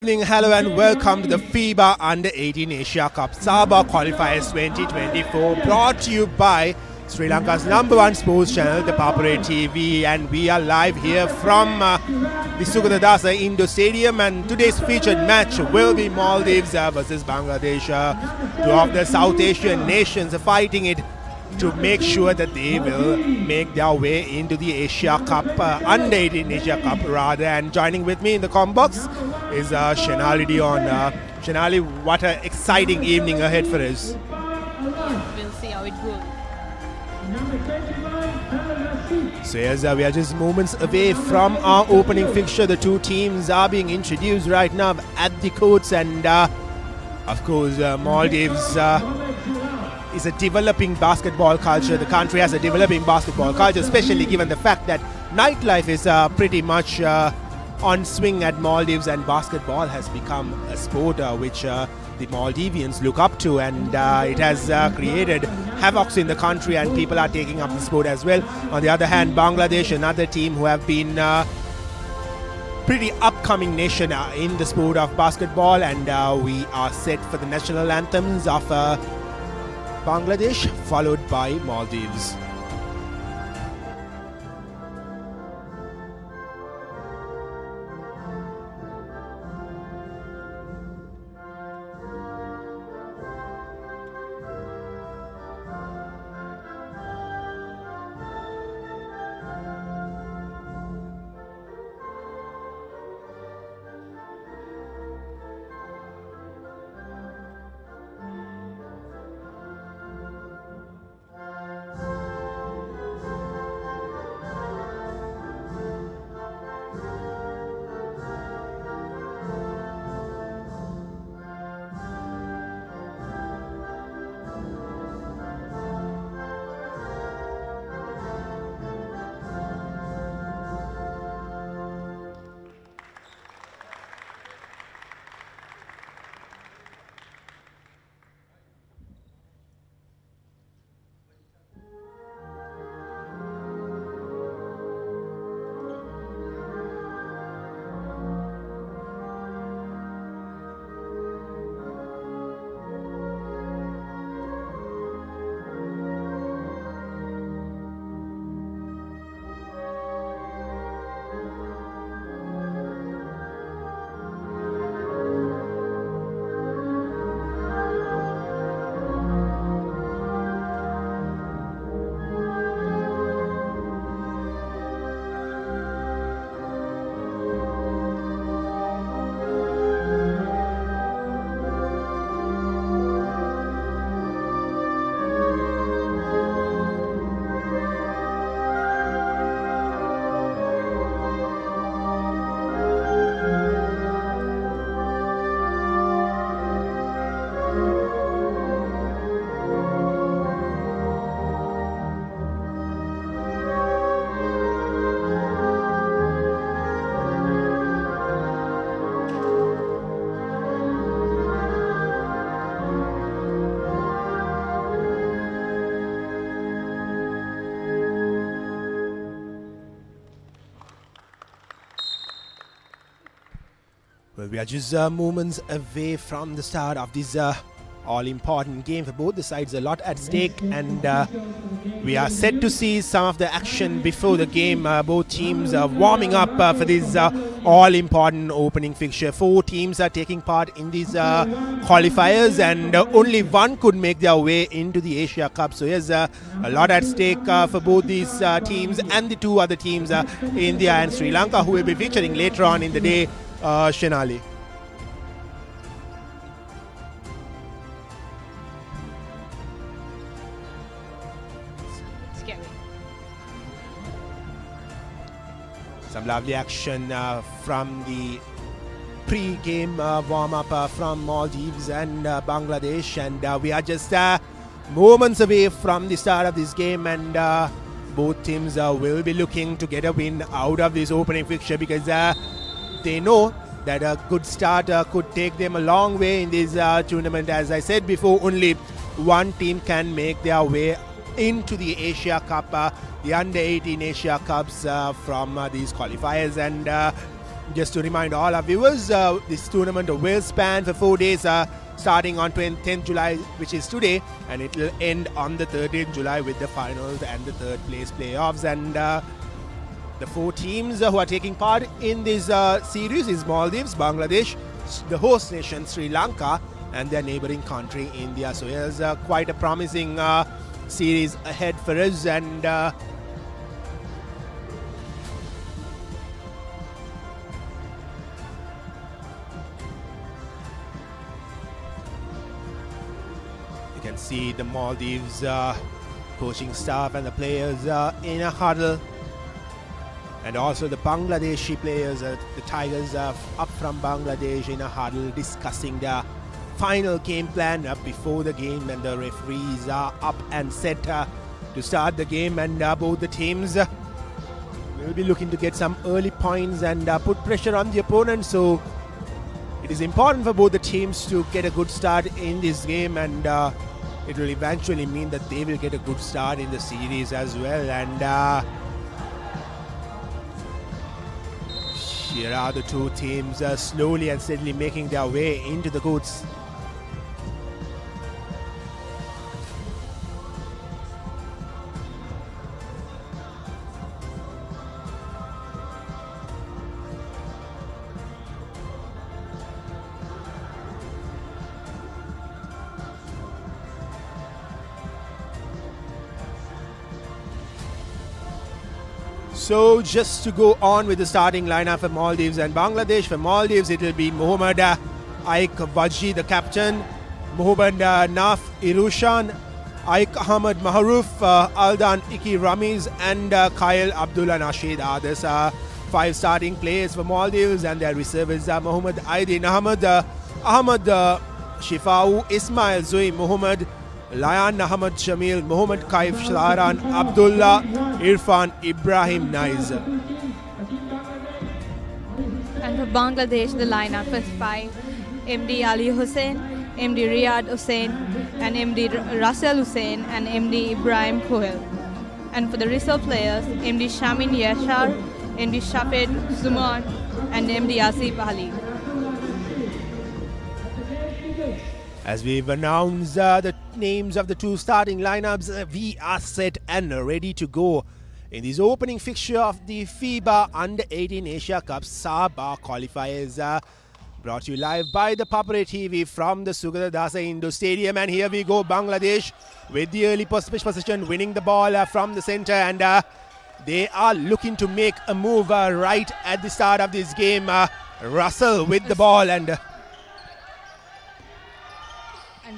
Evening, hello and welcome to the FIBA U18 Asia Cup SABA Qualifiers 2024, brought to you by Sri Lanka's #1 sports channel, ThePapare TV, and we are live here from the Sugathdasa Indoor Stadium, and today's featured match will be Maldives versus Bangladesh. Two of the South Asian nations are fighting it to make sure that they will make their way into the Asia Cup, U18 Asia Cup rather. And joining with me in the comm box is Shenali Dion. Shenali, what an exciting evening ahead for us. We'll see how it goes. So yes, we are just moments away from our opening fixture. The two teams are being introduced right now at the courts, and of course Maldives is a developing basketball culture. The country has a developing basketball culture, especially given the fact that nightlife is pretty much on swing at Maldives, and basketball has become a sport which the Maldivians look up to, and it has created havocs in the country, and people are taking up the sport as well. On the other hand, Bangladesh, another team who have been pretty upcoming nation in the sport of basketball, and we are set for the national anthems of Bangladesh, followed by Maldives. Well, we are just moments away from the start of this all-important game for both the sides. A lot at stake, and we are set to see some of the action before the game. Both teams are warming up for this all-important opening fixture. 4 teams are taking part in these qualifiers, and only one could make their way into the Asia Cup. So yes, a lot at stake for both these teams and the two other teams, India and Sri Lanka, who will be featuring later on in the day. Shenali. Scary. Some lovely action from the pre-game warm-up from Maldives and Bangladesh, and we are just moments away from the start of this game, and both teams will be looking to get a win out of this opening fixture, because they know that a good start could take them a long way in this tournament. As I said before, only one team can make their way into the Asia Cup, the Under-18 Asia Cups from these qualifiers, and just to remind all our viewers, this tournament will span for 4 days, starting on 10th July, which is today, and it will end on the 13th July with the finals and the third place playoffs. And the 4 teams who are taking part in this series is Maldives, Bangladesh, the host nation Sri Lanka, and their neighboring country India. So here's quite a promising series ahead for us. And you can see the Maldives coaching staff and the players in a huddle, and also the Bangladeshi players, the Tigers up from Bangladesh in a huddle discussing their final game plan before the game, and the referees are up and set to start the game. And both the teams will be looking to get some early points and put pressure on the opponent. So it is important for both the teams to get a good start in this game, and it will eventually mean that they will get a good start in the series as well. And here are the two teams slowly and steadily making their way into the courts. So just to go on with the starting lineup for Maldives and Bangladesh. For Maldives, it will be Mohammad Aik Waji, the captain, Mohammad Naf Irushan, Aik Ahmad Maharuf, Aldan Iki Ramiz, and Kyle Abdullah Nasheed are these 5 starting players for Maldives, and their reservists are Mohammad Aidin Ahmad, Ahmad Shifau, Ismail Zui, Mohammad Layan Ahmad Shamil, Mohammad Kaif Sharan, Abdullah Irfan, Ibrahim Naiz. And for Bangladesh, the lineup is 5: MD Ali Hussain, MD Riyad Hussain, and MD Russell Hussain, and MD Ibrahim Kohel. And for the reserve players, MD Shamin Yashar, MD Shafid Zuman, and MD Asif Ali. As we've announced the names of the 2 starting lineups, we are set and ready to go in this opening fixture of the FIBA U18 Asia Cup SABA Qualifiers. Brought to you live by the Papare TV from the Sugathdasa Indoor Stadium. And here we go, Bangladesh with the early possession, winning the ball from the center, and they are looking to make a move right at the start of this game. Russell with the ball, and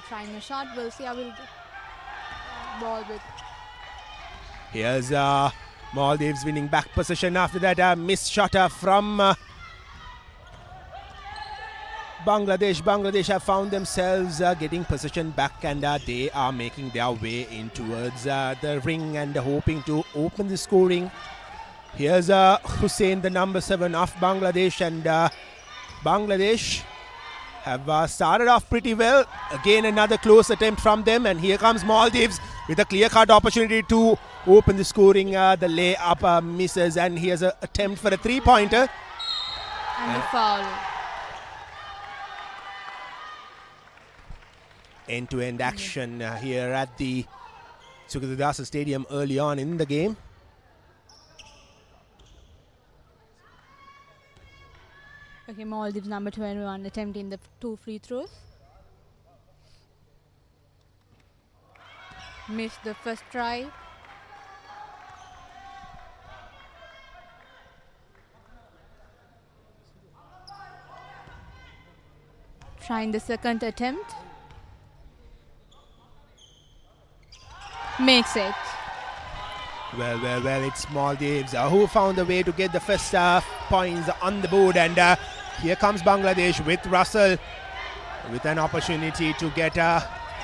trying a shot. We'll see how we'll get ball with. Here's Maldives winning back possession after that missed shot from Bangladesh. Bangladesh have found themselves getting possession back, and they are making their way in towards the ring and hoping to open the scoring. Here's Hussain, the number 7 of Bangladesh, and Bangladesh have started off pretty well. Again, another close attempt from them, and here comes Maldives with a clear-cut opportunity to open the scoring. The layup misses, and here's an attempt for a 3-pointer. And a foul. End-to-end action here at the Sugathdasa Stadium early on in the game. Okay, Maldives number 21 attempting the 2 free throws. Missed the first try. Trying the second attempt. Makes it. Well, it's Maldives who found a way to get the first points on the board, and here comes Bangladesh with Russell with an opportunity to get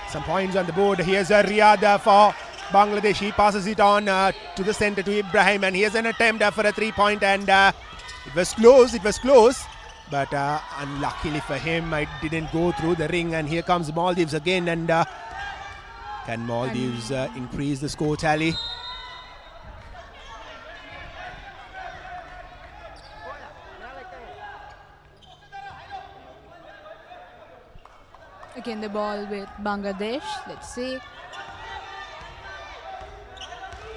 some points on the board. Here's a Riyad for Bangladesh. He passes it on to the center to Ibrahim, and here's an attempt for a 3-point, and it was close, but unluckily for him, it didn't go through the ring. And here comes Maldives again, and can Maldives increase the score tally? Again the ball with Bangladesh. Let's see.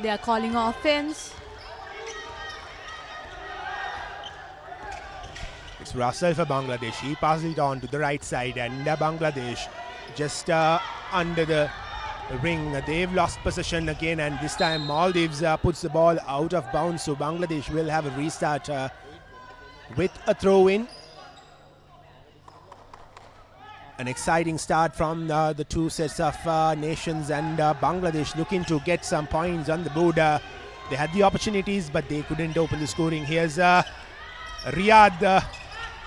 They are calling offense. It's Russell for Bangladesh. He passes it on to the right side, and Bangladesh just under the ring. They've lost possession again, and this time Maldives puts the ball out of bounds. So Bangladesh will have a restart with a throw-in. An exciting start from the two sets of nations, and Bangladesh looking to get some points on the board. They had the opportunities, but they couldn't open the scoring. Here's Riyadh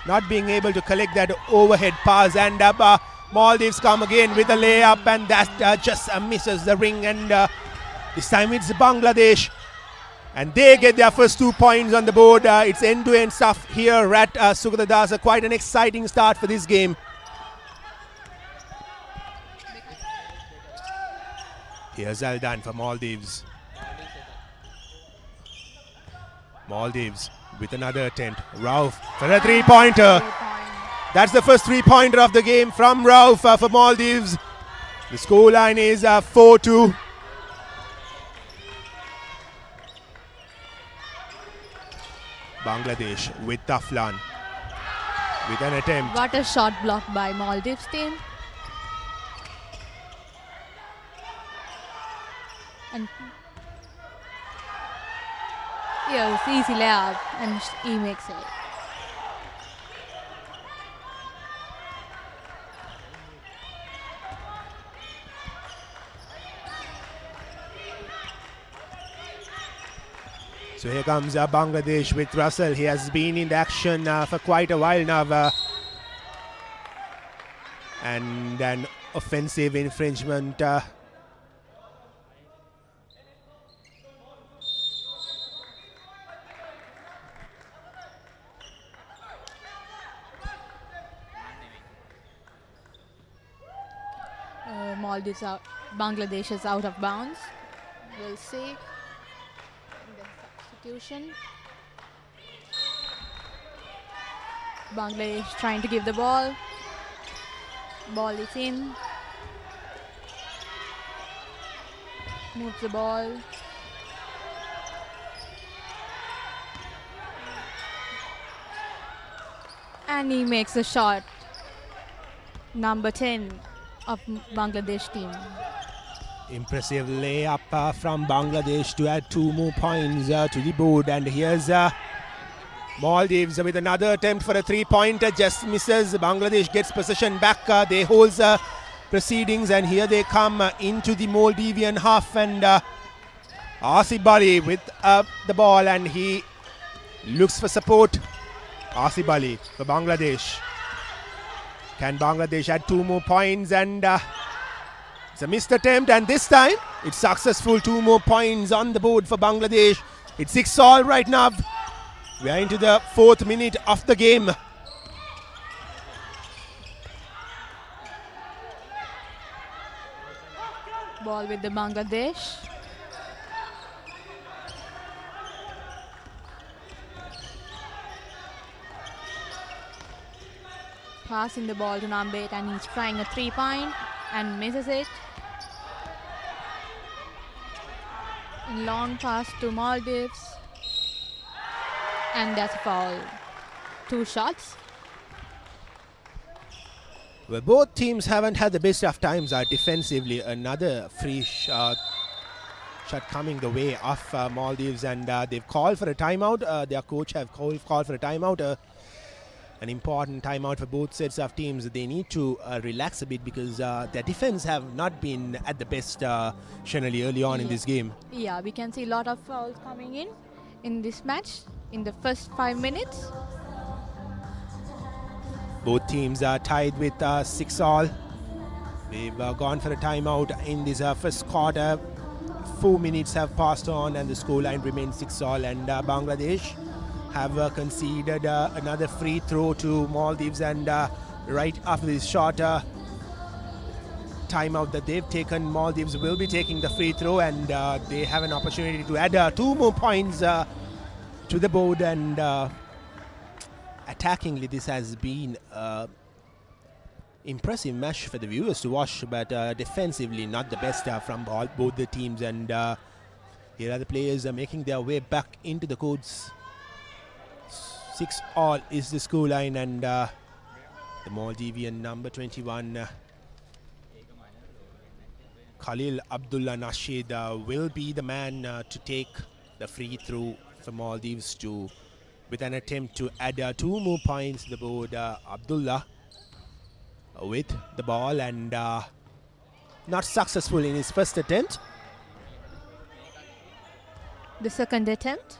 not being able to collect that overhead pass, and Maldives come again with a layup, and that just misses the ring, and this time it's Bangladesh, and they get their first 2 points on the board. It's end-to-end stuff here at Sugathdasa. Quite an exciting start for this game. Here's Aldan for Maldives. Maldives with another attempt. Rauf for a three-pointer. That's the first three-pointer of the game from Rauf for Maldives. The scoreline is 4-2. Bangladesh with Taflan with an attempt. What a shot blocked by Maldives team. And here's easy layup, and he makes it. So here comes Bangladesh with Russell. He has been in the action for quite a while now. And an offensive infringement. Maldives out. Bangladesh is out of bounds. We'll see. The substitution. Bangladesh trying to give the ball. Ball is in. Moves the ball. And he makes a shot. Number 10 of Bangladesh team. Impressive layup from Bangladesh to add 2 more points to the board. And here's Maldives with another attempt for a three-pointer. Just misses. Bangladesh gets possession back. They hold proceedings, and here they come into the Maldivian half. And Asif Ali with the ball, and he looks for support. Asif Ali for Bangladesh. Can Bangladesh add 2 more points? And it's a missed attempt, and this time it's successful. 2 more points on the board for Bangladesh. It's 6-all right now. We are into the 4th minute of the game. Ball with the Bangladesh. Passing the ball to Nambet, and he's trying a 3-point and misses it. Long pass to Maldives, and that's a foul. 2 shots. Well, both teams haven't had the best of times defensively. Another free shot coming the way of Maldives, and they've called for a timeout. Their coach have called for a timeout. An important timeout for both sets of teams. They need to relax a bit because their defense have not been at the best generally early on in this game. Yeah, we can see a lot of fouls coming in this match in the first 5 minutes. Both teams are tied with 6-all. They've gone for a timeout in this first quarter. 4 minutes have passed on, and the scoreline remains 6-all. And Bangladesh have conceded another free throw to Maldives, and right after this short timeout that they've taken, Maldives will be taking the free throw, and they have an opportunity to add 2 more points to the board. And attackingly, this has been impressive match for the viewers to watch, but defensively not the best from both the teams. And here are the players making their way back into the courts. 6-all is the scoreline, and the Maldivian number 21 Khalil Abdullah Nasheed will be the man to take the free throw for Maldives with an attempt to add 2 more points to the board. Abdullah with the ball, and not successful in his first attempt. The second attempt.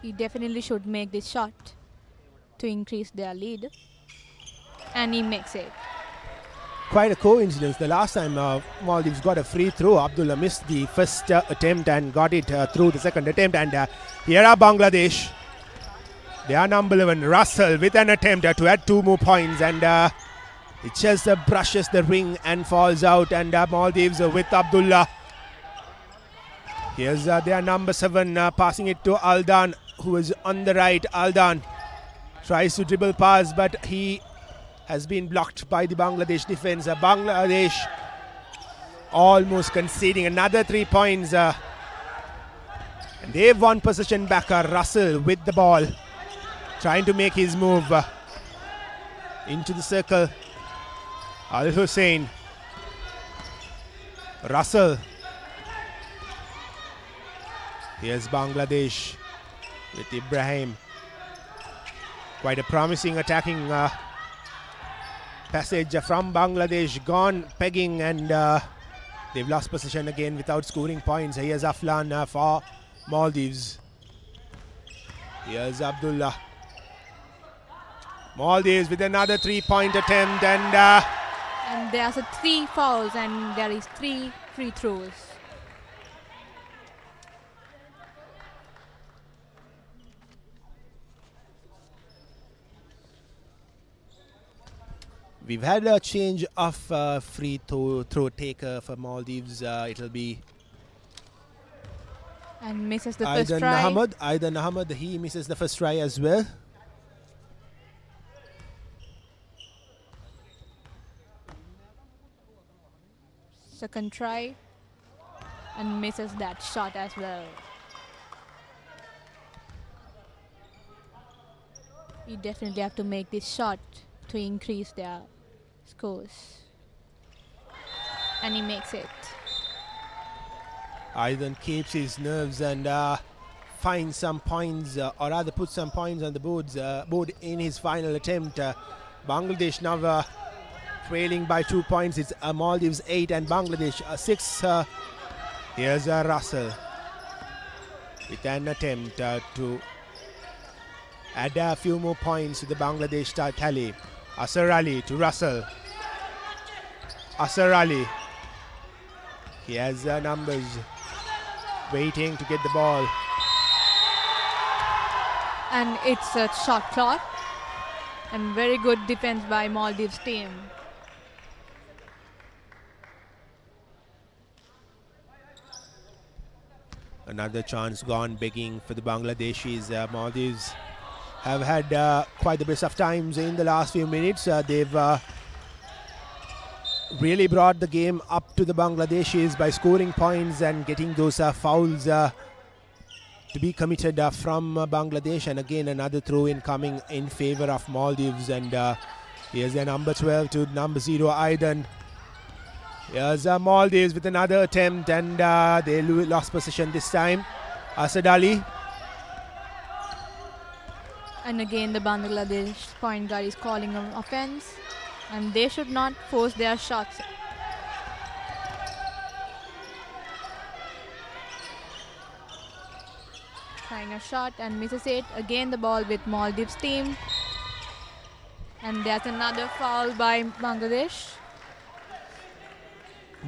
He definitely should make this shot to increase their lead. And he makes it. Quite a coincidence. The last time Maldives got a free throw, Abdullah missed the first attempt and got it through the second attempt. And here are Bangladesh. They are number 11, Russell, with an attempt to add 2 more points. And it just brushes the ring and falls out. And Maldives with Abdullah. Here's their number 7 passing it to Aldan, who is on the right. Aldan tries to dribble pass, but he has been blocked by the Bangladesh defense. Bangladesh almost conceding another 3 points. And they've won possession back. Russell with the ball, trying to make his move into the circle. Al Hussein. Russell. Here's Bangladesh with Ibrahim. Quite a promising attacking passage from Bangladesh. Gone pegging, and they've lost possession again without scoring points. Here's Aflan for Maldives. Here's Abdullah. Maldives with another 3-point attempt, and there's 3 fouls, and there is 3 free throws. We've had a change of free throw taker for Maldives. It'll be and misses the first try. Aidan Ahmed, he misses the first try as well. Second try, and misses that shot as well. You definitely have to make this shot to increase their scores. And he makes it. Aidan keeps his nerves and finds some points, or rather puts some points on the board in his final attempt. Bangladesh now trailing by 2 points. It's Maldives 8 and Bangladesh 6. Here's Russell with an attempt to add a few more points to the Bangladesh tally. Asar Ali to Russell. Asar Ali. He has numbers waiting to get the ball. And it's a shot clock. And very good defense by Maldives team. Another chance gone begging for the Bangladeshis. Maldives have had quite the best of times in the last few minutes. They've really brought the game up to the Bangladeshis by scoring points and getting those fouls to be committed from Bangladesh. And again, another throw-in coming in favor of Maldives. And here's their number 12 to number 0, Aidan. Here's Maldives with another attempt, and they lost possession this time. Asad Ali. And again, the Bangladesh point guard is calling an offense, and they should not force their shots. Trying a shot and misses it. Again, the ball with Maldives team. And there's another foul by Bangladesh.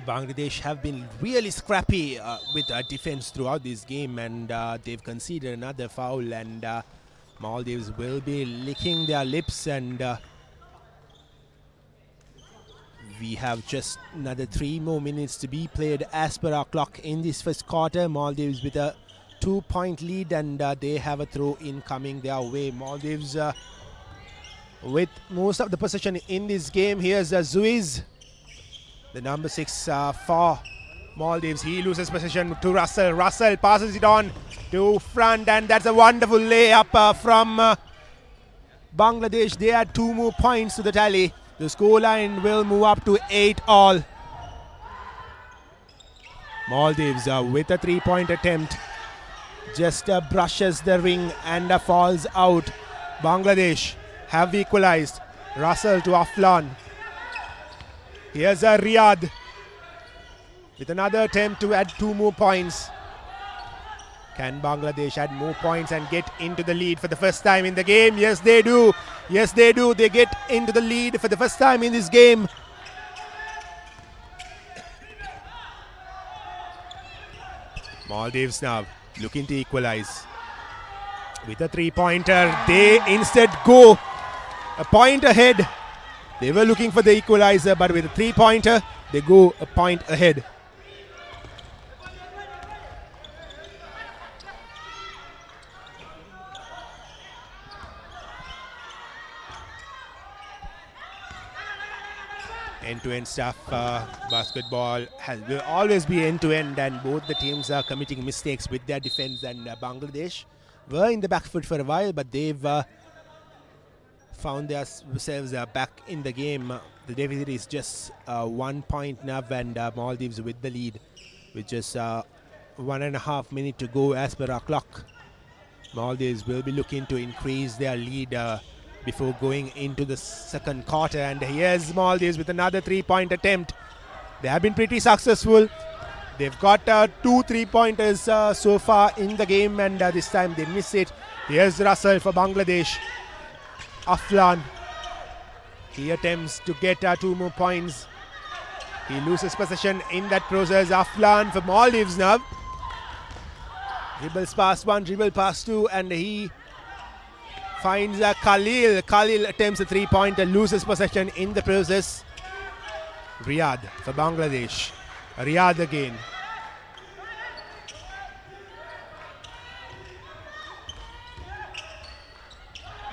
Bangladesh have been really scrappy with defense throughout this game, and they've conceded another foul, and Maldives will be licking their lips. And we have just another 3 more minutes to be played as per our clock in this first quarter. Maldives with a 2-point lead, and they have a throw in coming their way. Maldives with most of the possession in this game. Here's Zuiz, the number 6 for Maldives. He loses possession to Russell. Russell passes it on to front, and that's a wonderful layup from Bangladesh. They add 2 more points to the tally. The scoreline will move up to 8-all. Maldives with a 3-point attempt just brushes the ring and falls out. Bangladesh have equalized. Russell to Aflan. Here's Riyadh with another attempt to add 2 more points. Can Bangladesh add more points and get into the lead for the first time in the game? Yes, they do. Yes, they do. They get into the lead for the first time in this game. Maldives now looking to equalize. With a 3-pointer, they instead go a point ahead. They were looking for the equalizer, but with a 3-pointer, they go a point ahead. End-to-end stuff. Basketball will always be end-to-end, and both the teams are committing mistakes with their defense. And Bangladesh were in the back foot for a while, but they've found themselves back in the game. The deficit is just 1 point now, and Maldives with the lead with just 1.5 minutes to go as per our clock. Maldives will be looking to increase their lead before going into the second quarter. And here's Maldives with another 3-point attempt. They have been pretty successful. They've got 2 3-pointers so far in the game, and this time they miss it. Here's Russell for Bangladesh. Aflan. He attempts to get 2 more points. He loses possession in that process. Aflan for Maldives now. Dribbles past 1, dribble past 2, and he finds Khalil. Khalil attempts a 3-pointer, loses possession in the process. Riyadh for Bangladesh. Riyadh again.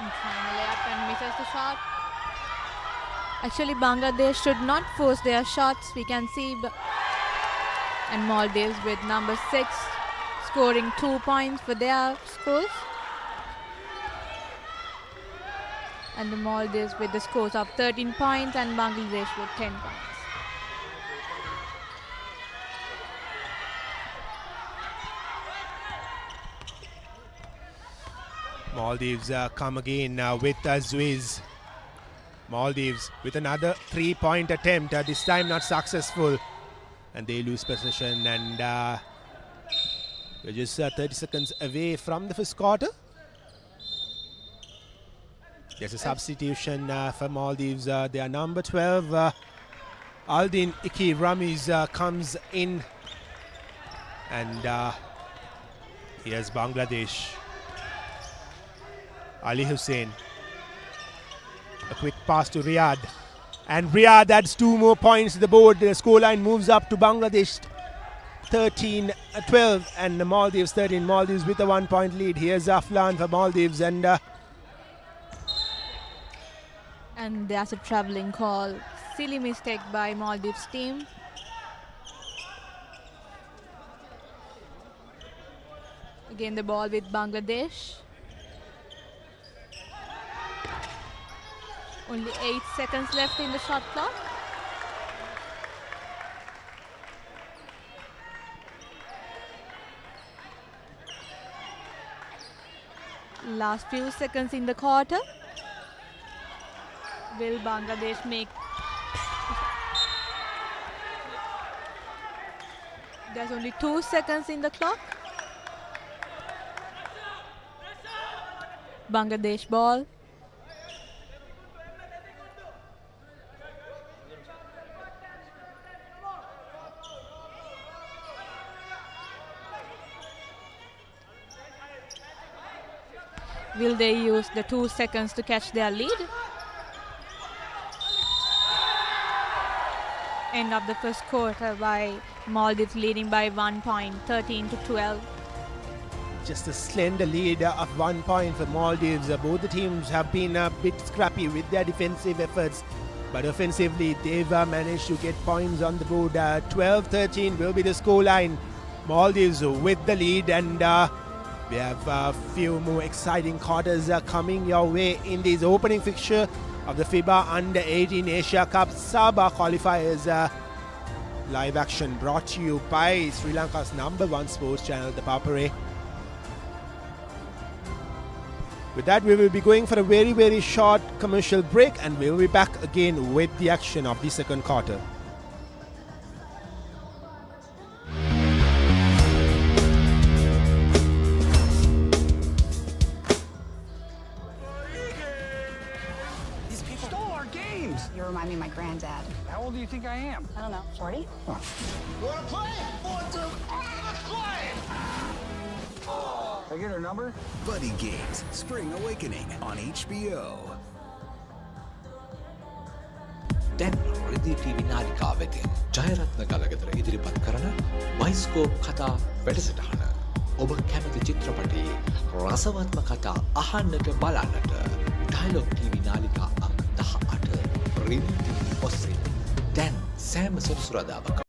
And misses the shot. Actually, Bangladesh should not force their shots. We can see, and Maldives with number 6 scoring 2 points for their scores. And the Maldives with the scores of 13 points and Bangladesh with 10 points. Maldives come again with Zuiz. Maldives with another 3-point attempt, this time not successful. And they lose possession, and we're just 30 seconds away from the first quarter. There's a substitution for Maldives. Their number 12, Aldin Iki Ramiz, comes in. And here's Bangladesh. Ali Hussein. A quick pass to Riyadh. And Riyadh adds 2 more points to the board. The scoreline moves up to Bangladesh 13-12 and the Maldives 13. Maldives with a 1-point lead. Here's Aflan for Maldives, and there's a traveling call. Silly mistake by Maldives team. Again the ball with Bangladesh. Only 8 seconds left in the shot clock. Last few seconds in the quarter. Will Bangladesh make? There's only 2 seconds in the clock. Bangladesh ball. Will they use the 2 seconds to catch their lead? End of the first quarter by Maldives leading by 1 point, 13-12. just a slender lead of 1 point for Maldives. Both the teams have been a bit scrappy with their defensive efforts, but offensively they've managed to get points on the board. 12-13 will be the scoreline. Maldives with the lead, and we have a few more exciting quarters coming your way in this opening fixture of the FIBA U18 Asia Cup SABA Qualifiers. Live action brought to you by Sri Lanka's #1 sports channel, ThePapare. With that, we will be going for a very short commercial break, and we will be back again with the action of the second quarter. You remind me of my granddad. How old do you think I am? I don't know, 40? Huh. You wanna play? 1, 2, let's play! Can I get her number? Buddy Games, Spring Awakening on HBO. දැන් රෙදි TV නාලිකා වෙතින් ජයරත්න ගලගෙදර ඉදිරිපත් කරන bioscope කතා වැඩසටහන. ඔබ කැමති චිත්‍රපටයේ රසවත්ම කතා අහන්නට බලන්නට ඩයලොග් ටීවී නාලිකා අංක 18 රෙදි ටීවී ඔස්සේ දැන් සෑම සෙනසුරාදාම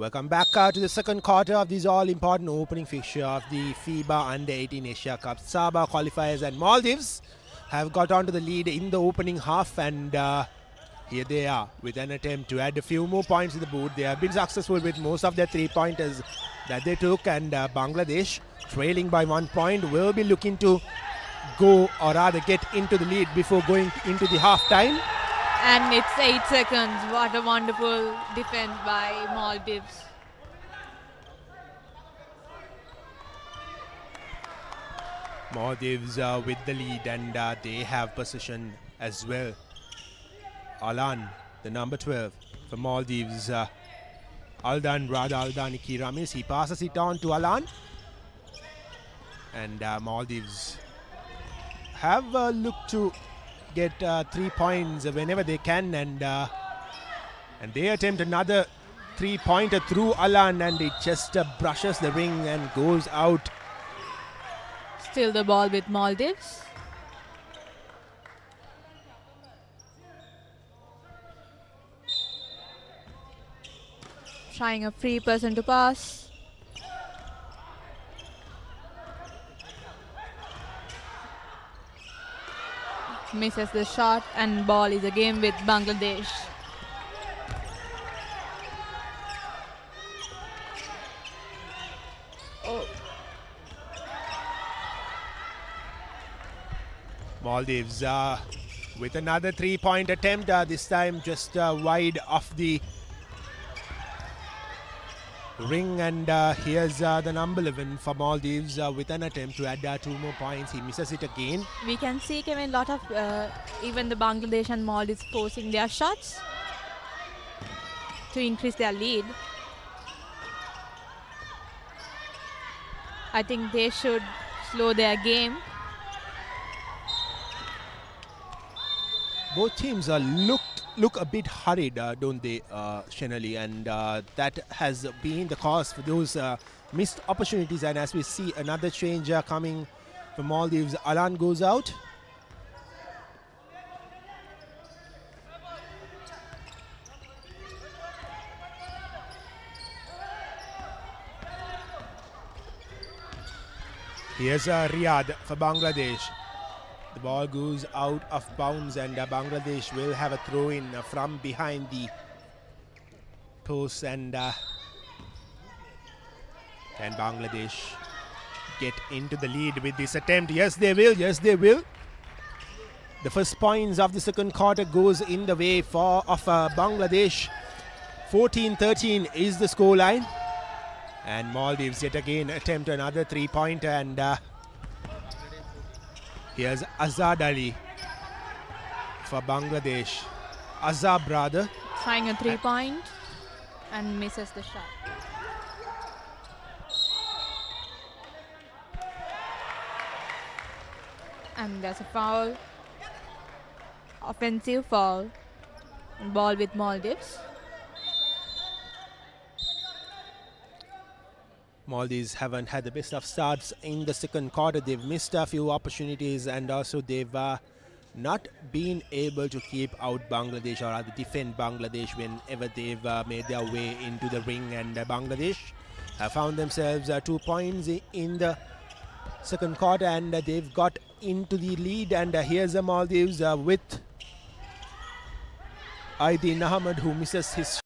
Welcome back to the second quarter of this all-important opening fixture of the FIBA U18 Asia Cup SABA Qualifiers, and Maldives have got onto the lead in the opening half, and here they are with an attempt to add a few more points to the board. They have been successful with most of their three-pointers that they took, and Bangladesh, trailing by 1 point, will be looking to go, or rather get into the lead before going into the half-time. And it's 8 seconds. What a wonderful defense by Maldives. Maldives with the lead, and they have possession as well. Alan, the number 12 for Maldives. Aldan Ikki Ramis, he passes it on to Alan. And Maldives have looked to get 3 points whenever they can, and they attempt another 3-pointer through Alan, and it just brushes the ring and goes out. Still the ball with Maldives. Trying a free person to pass. Misses the shot, and ball is again with Bangladesh. Maldives with another 3-point attempt, this time just wide of the ring, and here's the number 11 for Maldives with an attempt to add 2 more points. He misses it again. We can see, Kevin, lot of even the Bangladesh and Maldives forcing their shots to increase their lead. I think they should slow their game. Both teams look a bit hurried, don't they, Shenali? And that has been the cause for those missed opportunities. And as we see another change coming from Maldives, Alan goes out. Here's Riyadh for Bangladesh. The ball goes out of bounds, and Bangladesh will have a throw-in from behind the post, and Can Bangladesh get into the lead with this attempt? Yes, they will. Yes, they will. The first points of the second quarter goes in the way of Bangladesh. 14-13 is the scoreline. And Maldives yet again attempt another 3-pointer, and here's Azad Ali for Bangladesh. Azab rather. Trying a 3-point and misses the shot. And there's a foul. Offensive foul. Ball with Maldives. Maldives haven't had the best of starts in the second quarter. They've missed a few opportunities, and also they've not been able to keep out Bangladesh, or rather defend Bangladesh whenever they've made their way into the ring. And Bangladesh have found themselves 2 points in the second quarter, and they've got into the lead. And here's the Maldives with Aidin Ahmed, who misses his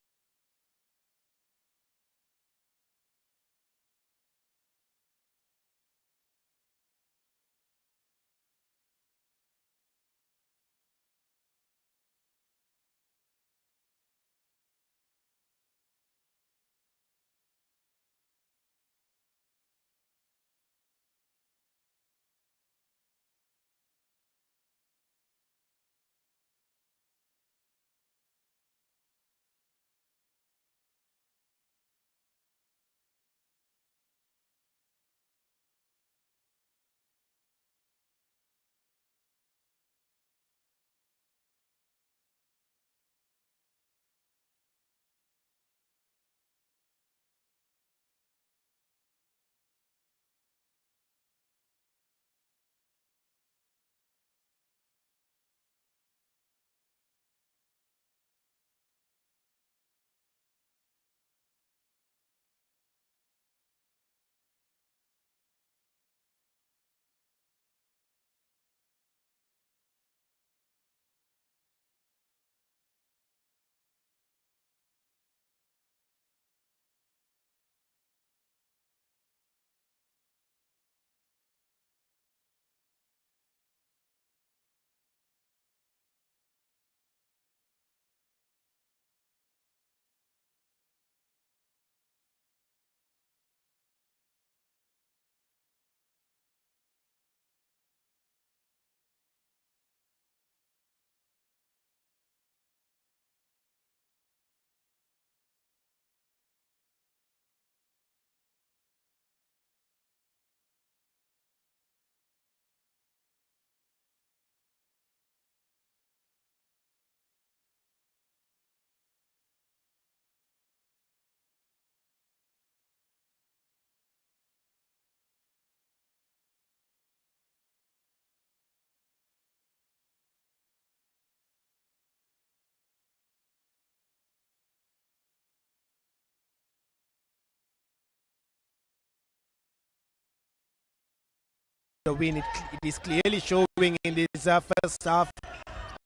the win. It is clearly showing in this first half,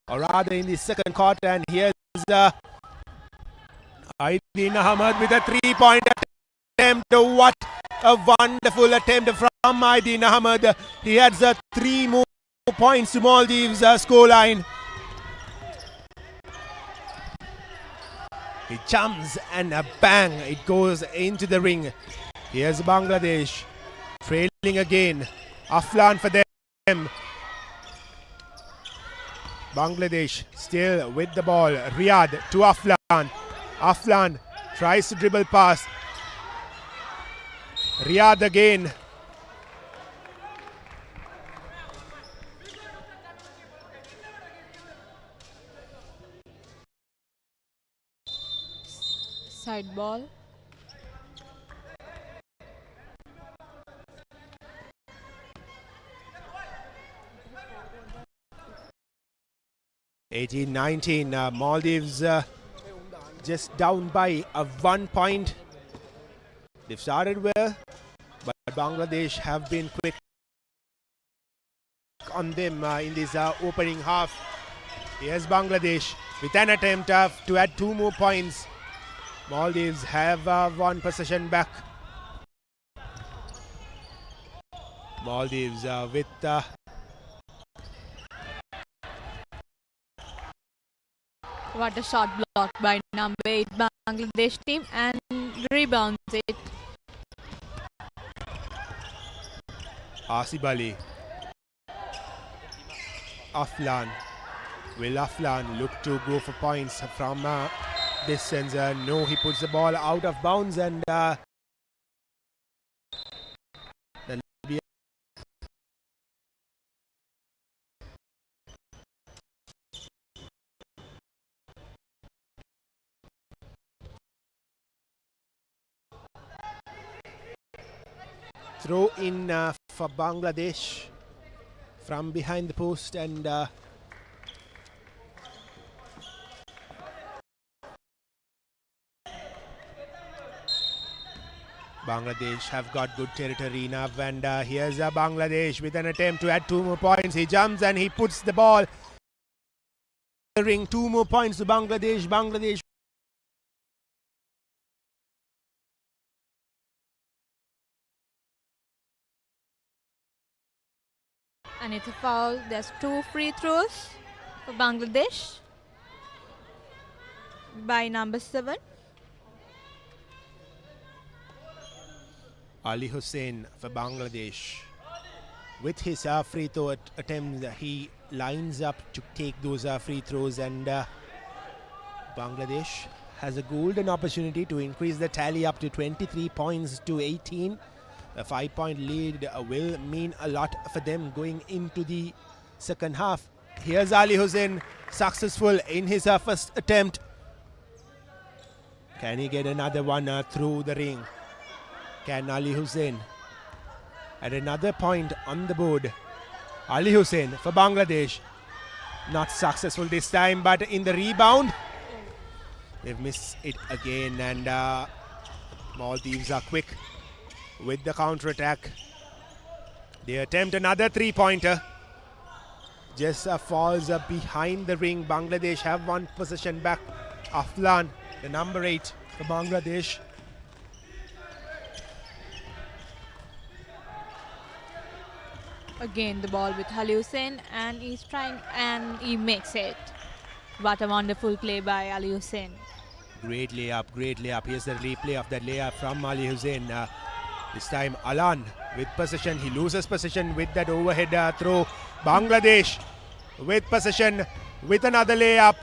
or rather in the second quarter. And here's Aidin Ahmed with a 3-point attempt. What a wonderful attempt from Aidin Ahmed. He adds 3 more points to Maldives' scoreline. He jumps and a bang, it goes into the ring. Here's Bangladesh trailing again. Aflan for them. Bangladesh still with the ball. Riyadh to Aflan. Aflan tries to dribble pass. Riyadh again. Side ball. (18-19). Maldives just down by 1 point. They've started well, but Bangladesh have been quick on them in this opening half. Here's Bangladesh with an attempt to add 2 more points. Maldives have 1 possession back. Maldives with What a shot block by number 8 Bangladesh team and rebounds it. Asif Ali. Aflan. Will Aflan look to go for points from distance? No, he puts the ball out of bounds and throw in for Bangladesh from behind the post and Bangladesh have got good territory now and here's Bangladesh with an attempt to add 2 more points. He jumps and he puts the ball in the ring. 2 more points to Bangladesh. Bangladesh And it's a foul. There's 2 free throws for Bangladesh by number 7. Ali Hussain for Bangladesh. With his free throw attempts, he lines up to take those free throws and Bangladesh has a golden opportunity to increase the tally up to 23 points to 18. A 5-point lead will mean a lot for them going into the second half. Here's Ali Hussain, successful in his first attempt. Can he get another one through the ring? Can Ali Hussain? At another point on the board. Ali Hussain for Bangladesh. Not successful this time, but in the rebound, they've missed it again and Maldives are quick with the counter-attack. They attempt another 3-pointer. Just falls behind the ring. Bangladesh have one possession back. Aflan, the number 8 for Bangladesh. Again the ball with Ali Hussain and he's trying and he makes it. What a wonderful play by Ali Hussain. Great layup, great layup. Here's the replay of that layup from Ali Hussain. This time Alan with possession. He loses possession with that overhead throw. Bangladesh with possession with another layup.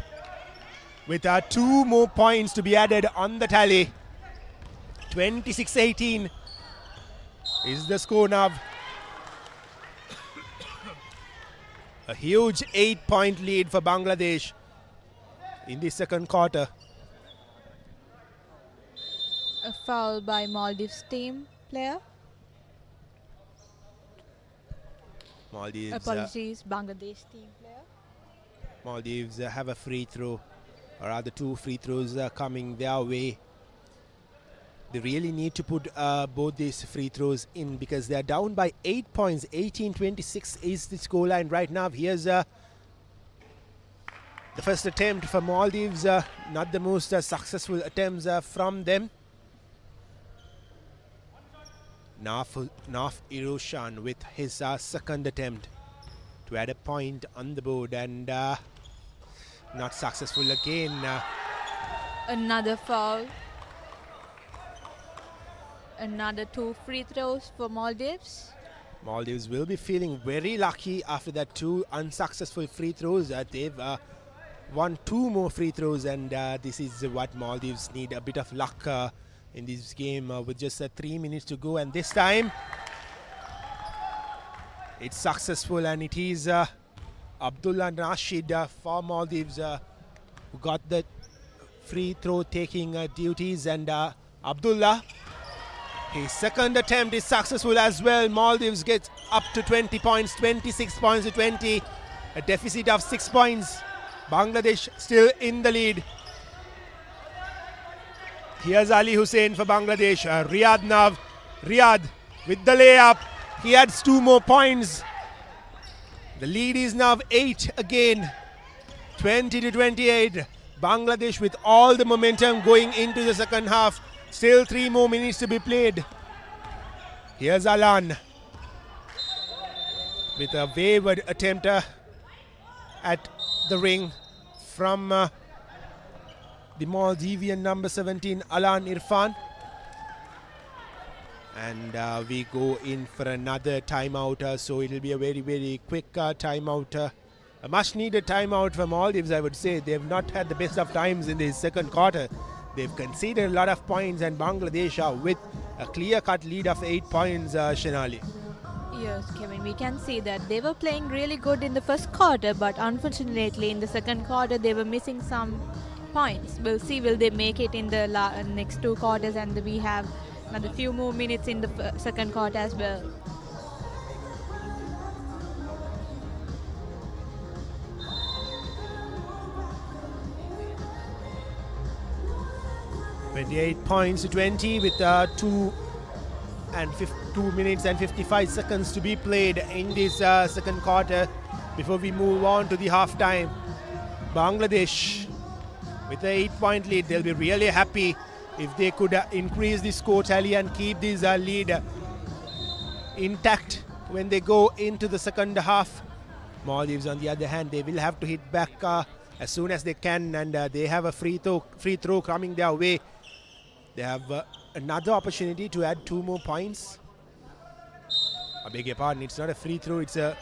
With 2 more points to be added on the tally. 26-18 is the score now. A huge 8-point lead for Bangladesh in the second quarter. A foul by Maldives team player. Maldives, Apologies, Bangladesh team player. Maldives have a free throw, or rather 2 free throws coming their way. They really need to put both these free throws in because they are down by 8 points. 18-26 is the scoreline right now. Here's the first attempt for Maldives. Not the most successful attempts from them. Naf Iroshan with his second attempt to add a point on the board and not successful again. Another foul. Another 2 free throws for Maldives. Maldives will be feeling very lucky after that 2 unsuccessful free throws. They've won 2 more free throws and this is what Maldives need, a bit of luck in this game with just 3 minutes to go, and this time it's successful and it is Abdullah Rashid for Maldives who got the free throw taking duties, and Abdullah, his second attempt is successful as well. Maldives gets up to 20 points, 26 points to 20, a deficit of 6 points. Bangladesh still in the lead. Here's Ali Hussain for Bangladesh. Riyad now. Riyad with the layup. He adds 2 more points. The lead is now 8 again. 20-28. Bangladesh with all the momentum going into the second half. Still 3 more minutes to be played. Here's Alan. with a wayward attempt at the ring from the Maldivian number 17 Alan Irfan. And we go in for another timeout, so it'll be a very, very quick timeout. A much needed timeout for Maldives, I would say. They've not had the best of times in the second quarter. They've conceded a lot of points, and Bangladesh are with a clear-cut lead of 8 points, Shanali. Yes, Kevin, we can see that they were playing really good in the first quarter, but unfortunately in the second quarter they were missing some points. We'll see, will they make it in the next two quarters, and we have another few more minutes in the second quarter as well. $28 points to 20 with 2 minutes and 55 seconds to be played in this second quarter before we move on to the halftime. Bangladesh with an 8-point lead. They'll be really happy if they could increase the score tally and keep this lead intact when they go into the second half. Maldives, on the other hand, they will have to hit back as soon as they can, and they have a free throw coming their way. They have another opportunity to add 2 more points. I beg your pardon, it's not a free throw, it's a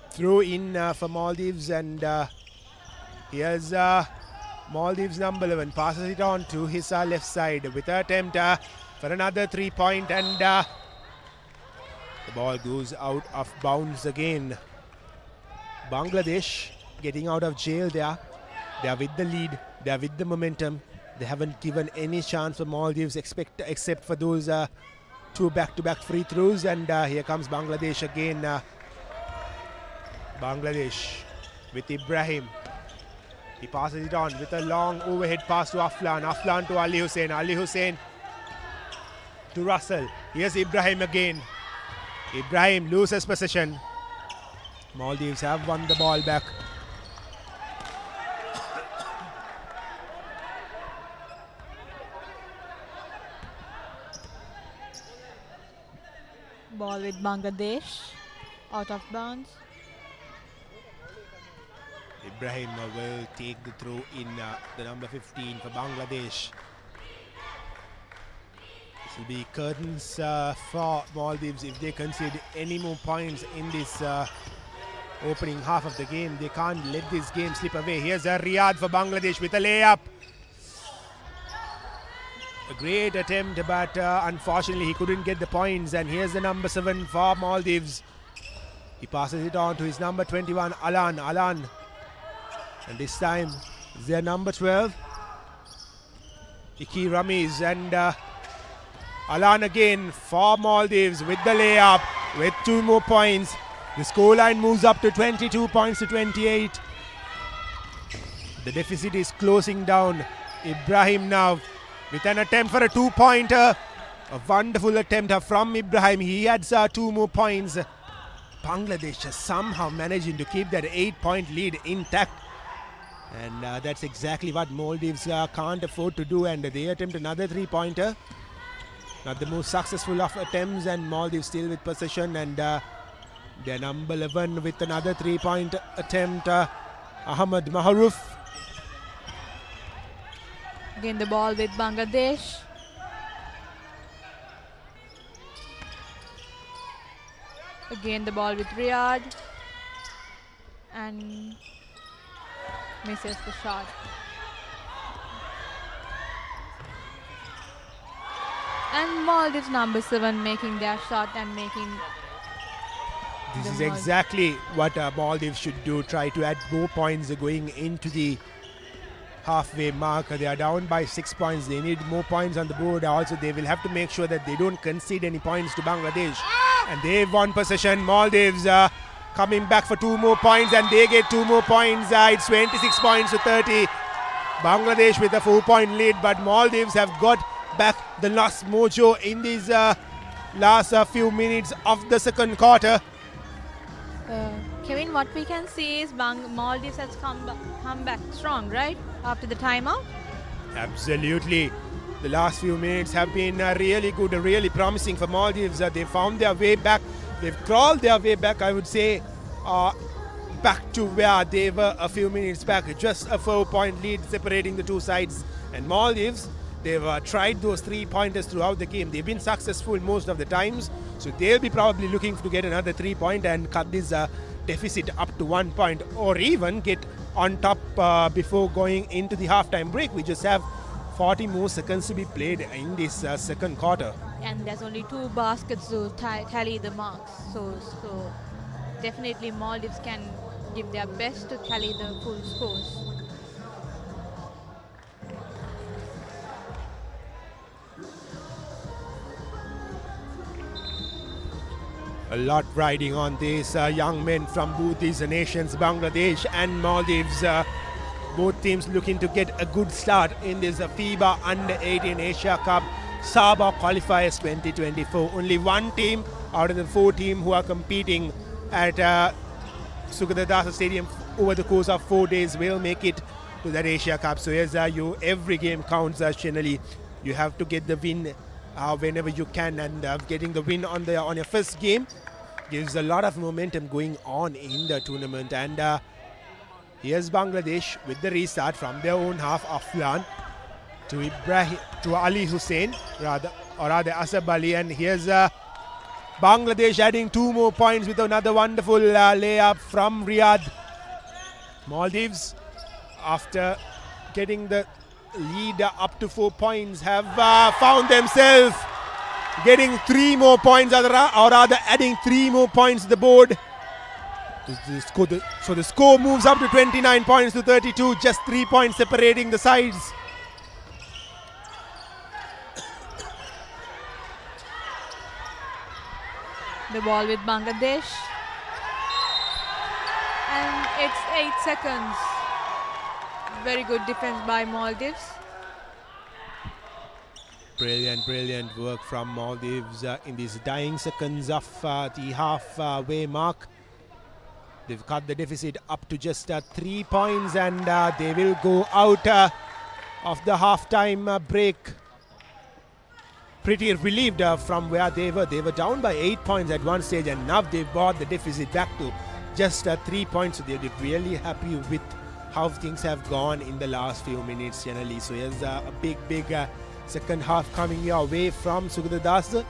throw in for Maldives, and here's Maldives number 11 passes it on to his left side with an attempt for another 3-point, and the ball goes out of bounds again. Bangladesh getting out of jail there. They are with the lead, they are with the momentum. They haven't given any chance for Maldives except for those 2 back-to-back free throws, and here comes Bangladesh again. Bangladesh with Ibrahim. He passes it on with a long overhead pass to Aflan. Aflan to Ali Hussein. Ali Hussein to Russell. Here's Ibrahim again. Ibrahim loses possession. Maldives have won the ball back. Ball with Bangladesh, out of bounds. Ibrahim will take the throw in the number 15 for Bangladesh. This will be curtains for Maldives if they concede any more points in this opening half of the game. They can't let this game slip away. Here's a Riyadh for Bangladesh with a layup. A great attempt, but unfortunately he couldn't get the points. And here's the number 7 for Maldives. He passes it on to his number 21, Alan. And this time, their number 12, Iki Ramiz. And Alan again for Maldives with the layup with 2 more points. The scoreline moves up to 22 points to 28. The deficit is closing down. Ibrahim now with an attempt for a 2-pointer. A wonderful attempt from Ibrahim. He adds 2 more points. Bangladesh is somehow managing to keep that 8-point lead intact. And that's exactly what Maldives can't afford to do. And they attempt another 3-pointer. Not the most successful of attempts, and Maldives still with possession. And their number 11 with another 3-point attempt, Ahmad Maharuf. Again the ball with Bangladesh. Again the ball with Riyadh. And misses the shot. And Maldives number 7 making their shot and making... This is exactly what Maldives should do. Try to add more points going into the halfway mark. They are down by 6 points. They need more points on the board. Also, they will have to make sure that they don't concede any points to Bangladesh. And they've won possession. Maldives coming back for 2 more points, and they get 2 more points. It's 26 points to 30. Bangladesh with a 4-point lead, but Maldives have got back the lost mojo in these last few minutes of the second quarter. Kevin, what we can see is Maldives has come back strong, right? After the timeout? Absolutely. The last few minutes have been really good, really promising for Maldives. They found their way back. They've crawled their way back, I would say, are back to where they were a few minutes back. Just a 4-point lead separating the two sides. And Maldives, they've tried those 3-pointers throughout the game. They've been successful most of the times. So they'll be probably looking to get another 3-point and cut this deficit up to 1 point, or even get on top before going into the halftime break. We just have 40 more seconds to be played in this second quarter. And there's only 2 baskets to tally the marks. So definitely Maldives can give their best to tally the full scores. A lot riding on these young men from both these nations, Bangladesh and Maldives. Both teams looking to get a good start in this FIBA U18 Asia Cup SABA Qualifiers 2024. Only one team out of the 4 teams who are competing at Sugathdasa Stadium over the course of 4 days will make it to that Asia Cup. So as every game counts, generally you have to get the win whenever you can, and getting the win on your first game gives a lot of momentum going on in the tournament. And here's Bangladesh with the restart from their own half of Aflan to Ali Hussein, rather Asab Ali, and here's Bangladesh adding 2 more points with another wonderful layup from Riyadh. Maldives, after getting the lead up to 4 points, have found themselves getting 3 more points, or rather adding 3 more points to the board. So the score moves up to 29 points to 32, just 3 points separating the sides. The ball with Bangladesh. And it's 8 seconds. Very good defense by Maldives. Brilliant work from Maldives in these dying seconds of the halfway mark. They've cut the deficit up to just 3 points, and they will go out of the halftime break pretty relieved from where they were. They were down by 8 points at one stage, and now they've brought the deficit back to just 3 points. So they're really happy with how things have gone in the last few minutes generally. So here's a big second half coming your way from Sugathdasa.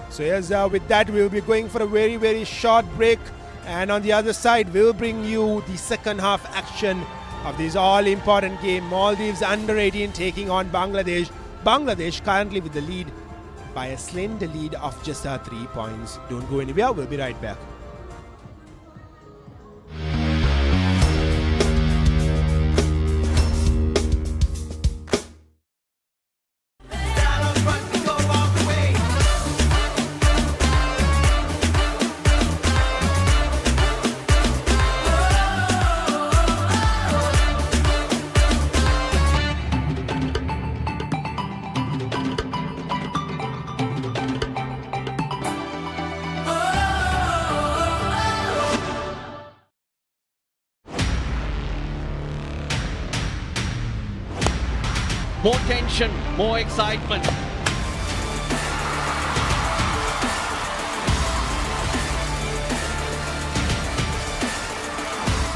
So yes, with that we'll be going for a very short break, and on the other side we'll bring you the second half action of this all-important game. Maldives under-18 taking on Bangladesh. Bangladesh currently with the lead by a slender lead of just 3 points. Don't go anywhere, we'll be right back. More tension, more excitement.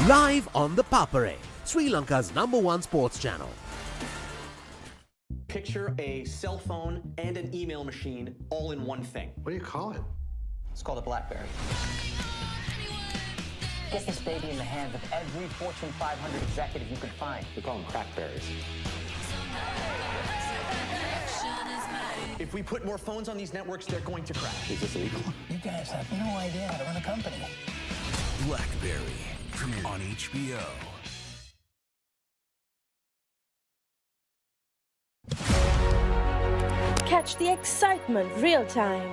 Live on ThePapare, Sri Lanka's #1 sports channel. Picture a cell phone and an email machine all in one thing. What do you call it? It's called a BlackBerry. Get this baby in the hands of every Fortune 500 executive you could find. We call them crackberries. If we put more phones on these networks, they're going to crash. Is this illegal? You guys have no idea how to run a company. Blackberry, premiere on HBO. Catch the excitement real time.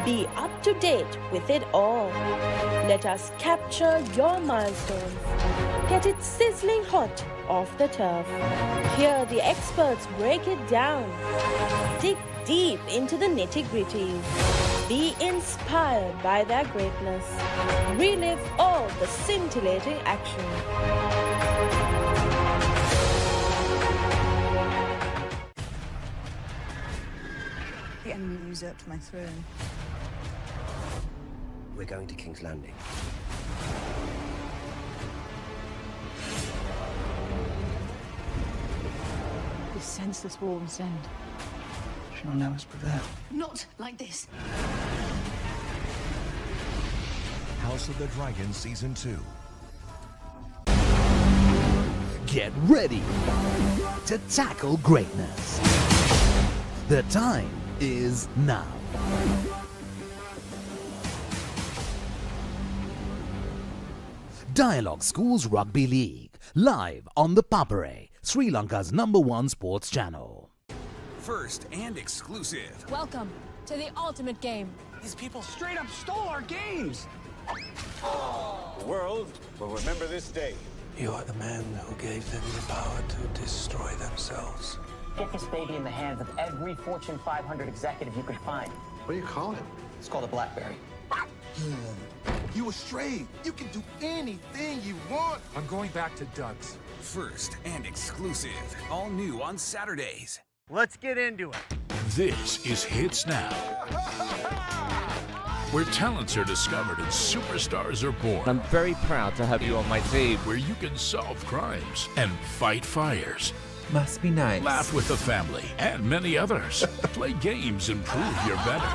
Be up to date with it all. Let us capture your milestones. Get it sizzling hot off the turf. Hear the experts break it down. Dig deep into the nitty-gritties. Be inspired by their greatness. Relive all the scintillating action. The enemy usurped my throne. We're going to King's Landing. This senseless war must end. Shall now us prevail. Not like this. House of the Dragon Season 2. Get ready to tackle greatness. The time is now. Dialog Schools Rugby League, live on the Papare, Sri Lanka's #1 sports channel. First and exclusive. Welcome to the ultimate game. These people straight up stole our games. The world will remember this day. You are the man who gave them the power to destroy themselves. Get this baby in the hands of every Fortune 500 executive you could find. What do you call it? It's called a BlackBerry. You were straight. You can do anything you want. I'm going back to Doug's. First and exclusive. All new on Saturdays. Let's get into it. This is Hits Now, where talents are discovered and superstars are born. I'm very proud to have you on my team. Where you can solve crimes and fight fires. Must be nice. Laugh with the family and many others. Play games and prove you're better.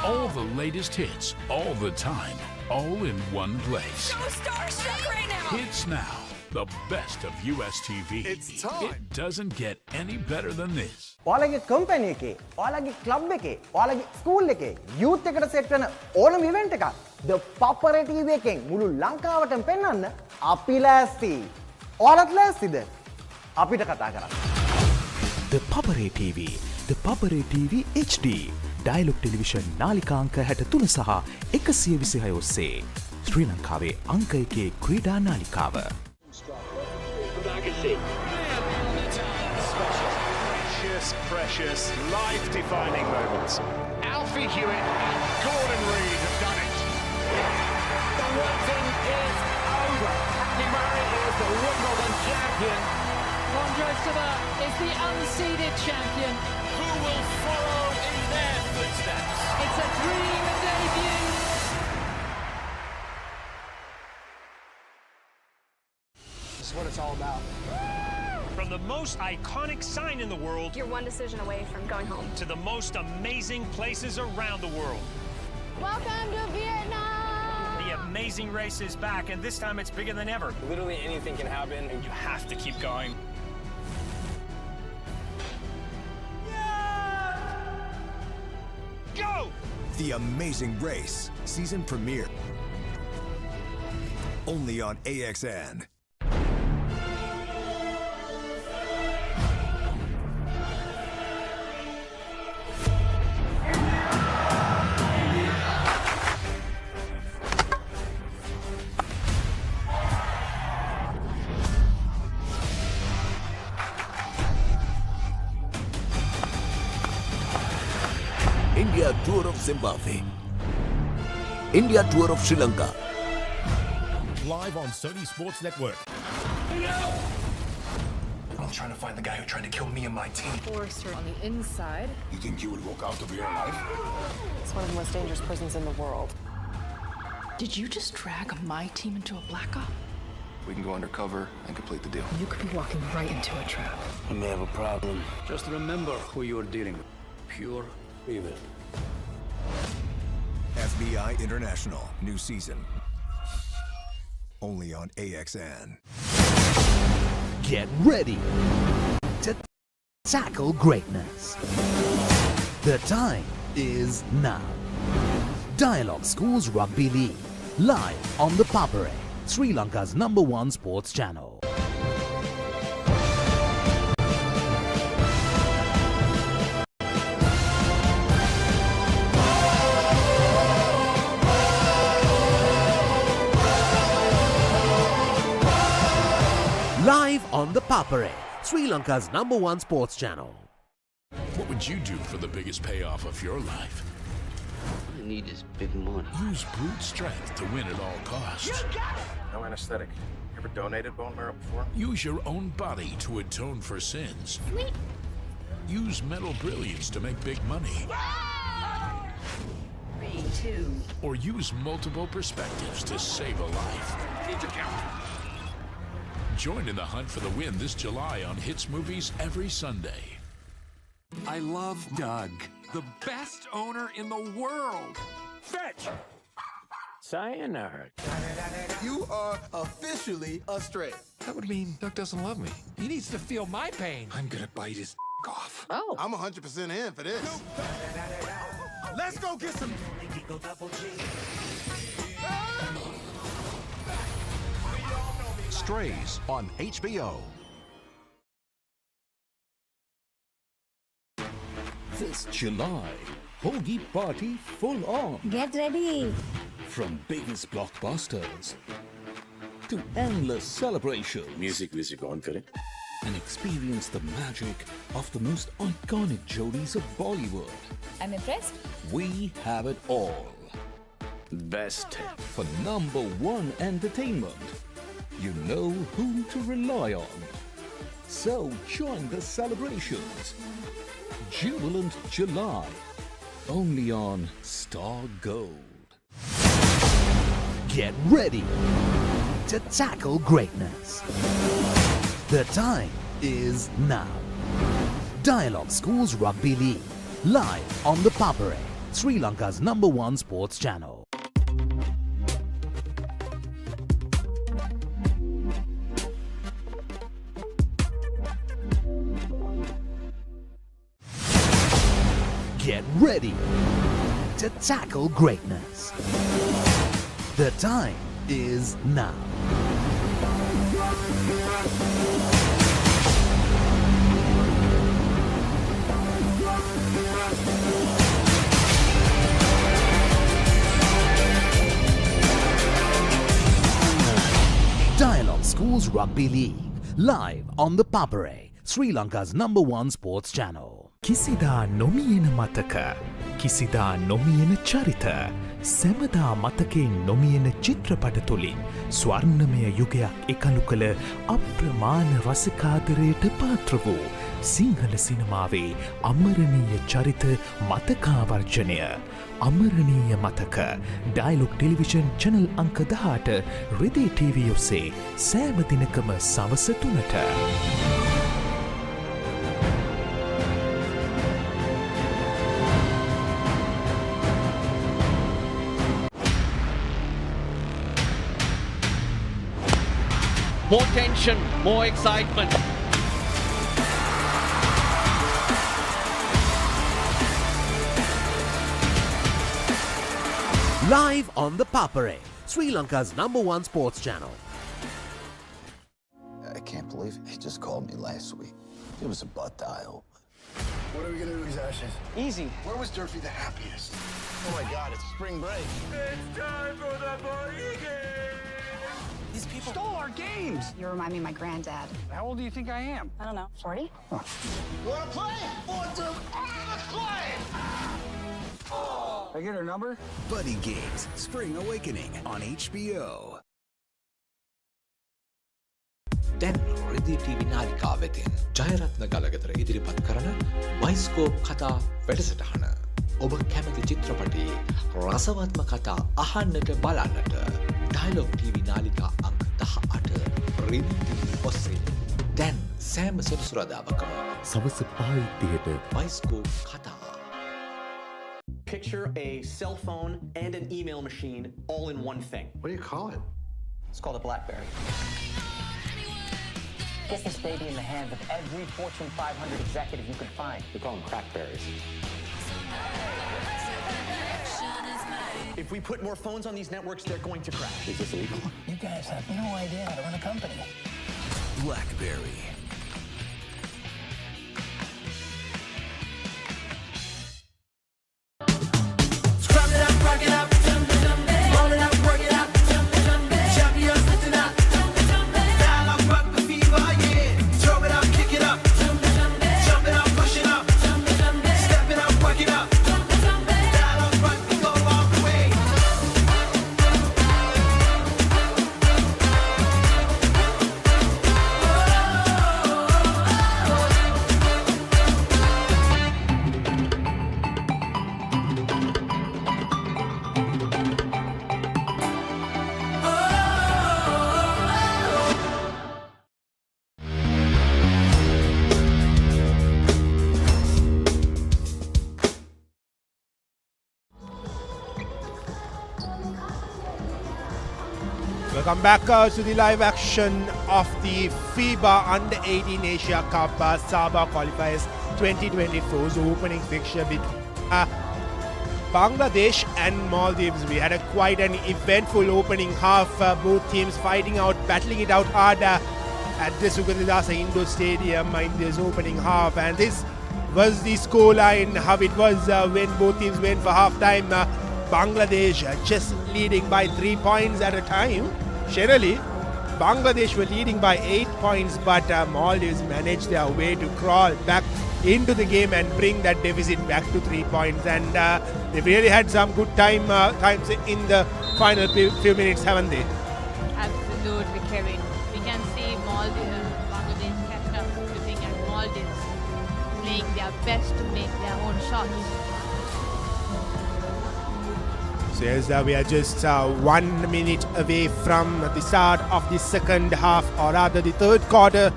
All the latest hits, all the time, all in one place. So starstruck right now. Hits Now, the best of US TV. It's time. It doesn't get any better than this. ඔයාලගේ company එකේ, ඔයාලගේ club එකේ, ඔයාලගේ school එකේ youth එකට set වෙන ඕනම event එකක් The Papare TV එකෙන් මුළු ලංකාවටම පෙන්වන්න අපි ලෑස්ති. ඔයාලත් ලෑස්තිද? අපිට කතා කරන්න. The Papare TV, The Papare TV HD, Dialog Television නාලිකාංක 63 සහ 126 ඔස්සේ ශ්‍රී ලංකාවේ අංක 1 ක්‍රීඩා නාලිකාව. Precious, life-defining moments. Alfie Hewitt and Gordon Reid have done it. The waiting is over. Papare is the Wimbledon champion. Sugathdasa is the unseeded champion. Who will follow in their footsteps? It's a dream debut. This is what it's all about. From the most iconic sign in the world You're one decision away from going home. to the most amazing places around the world. Welcome to Vietnam. The amazing race is back, and this time it's bigger than ever. Literally anything can happen, and You have to keep going. Go! The Amazing Race season premiere. Only on AXN. India Tour of Zimbabwe. India Tour of Sri Lanka. Live on Sony Sports Network. I'm trying to find the guy who tried to kill me and my team. Forcer on the inside. You think you would walk out of your life? It's one of the most dangerous prisons in the world. Did you just drag my team into a blackout? We can go undercover and complete the deal. You could be walking right into a trap. We may have a problem. Just remember who you're dealing with. Pure evil. FBI International, new season. Only on AXN. Get ready to tackle greatness. The time is now. Dialog Schools Rugby League, live on the Papare, Sri Lanka's #1 sports channel. Live on the Papare, Sri Lanka's #1 sports channel. What would you do for the biggest payoff of your life? All I need is big money. Use brute strength to win at all costs. No anesthetic. Ever donated bone marrow before? Use your own body to atone for sins. Use mental brilliance to make big money. Or use multiple perspectives to save a life. Join in the hunt for the win this July on Hits Movies every Sunday. I love Doug, the best owner in the world. Fetch! Sayonara. You are officially a stray. That would mean Doug doesn't love me. He needs to feel my pain. I'm gonna bite his off. Oh. I'm 100% in for this. Let's go get some. Strays on HBO. This July, Hoagie Party full on. Get ready. From biggest blockbusters to endless celebration. Music on kare. And experience the magic of the most iconic jodies of Bollywood. I'm impressed. We have it all. Best. For #1 entertainment, you know whom to rely on. So join the celebrations. Jubilant July. Only on Star Gold. Get ready to tackle greatness. The time is now. Dialog Schools Rugby League, live on the Papare, Sri Lanka's #1 sports channel. Get ready to tackle greatness. The time is now. Dialog Schools Rugby League, live on the Papare, Sri Lanka's #1 sports channel. කිසිදා නොමියෙන මතක, කිසිදා නොමියෙන චරිත, සැමදා මතකෙන් නොමියෙන චිත්‍රපට තුළින් ස්වර්ණමය යුගයක් එකලු කළ අප්‍රමාණ රසිකාදරයට පාත්‍ර වූ සිංහල සිනමාවේ අමරණීය චරිත මතකාවර්ජනය. අමරණීය මතක ඩයිලොග් ටෙලිවිෂන් චැනල් අංක 18 රෙදි TV ඔස්සේ සෑම දිනකම සවස 3ට. More tension, more excitement. Live on the Papare, Sri Lanka's #1 sports channel. I can't believe he just called me last week. It was a butt dial. What are we gonna do with these ashes? Easy. Where was Durfee the happiest? Oh my God, it's spring break. It's time for the party game! These people stole our games. You remind me of my granddad. How old do you think I am? I don't know, 40? Wanna play? Let's play! I get her number? Buddy Games, Spring Awakening on HBO. දැන් රෙදි TV නාලිකා වෙතින් ජයරත්න ගලගෙදර ඉදිරිපත් කරන bioscope කතා වැඩසටහන. ඔබ කැමති චිත්‍රපටයේ රසවත්ම කතා අහන්නට බලන්නට ඩයලොග් ටීවී නාලිකා අංක 18 රෙදි ටීවී ඔස්සේ දැන් සෑම සෙනසුරාදාකම සවස 5:30ට බයිස්කෝප් කතා. Picture a cell phone and an email machine all in one thing. What do you call it? It's called a BlackBerry. Get this baby in the hands of every Fortune 500 executive you could find. We call them crackberries. If we put more phones on these networks, they're going to crash. Is this illegal? You guys have no idea how to run a company. BlackBerry. Welcome back to the live action of the FIBA Under-18 Asia Cup SABA Qualifiers 2024's opening fixture between Bangladesh and Maldives. We had quite an eventful opening half, both teams fighting out, battling it out hard at the Sugathdasa Indoor Stadium in this opening half, and this was the scoreline, how it was when both teams went for half-time. Bangladesh just leading by 3 points at a time. Sherali, Bangladesh were leading by 8 points, but Maldives managed their way to crawl back into the game and bring that deficit back to 3 points. And they've really had some good times in the final few minutes, haven't they? Absolutely, Kevin. We can see Bangladesh catching up, looking at Maldives playing their best to make their own shots. So yes, we are just 1 minute away from the start of the second half, or rather the third quarter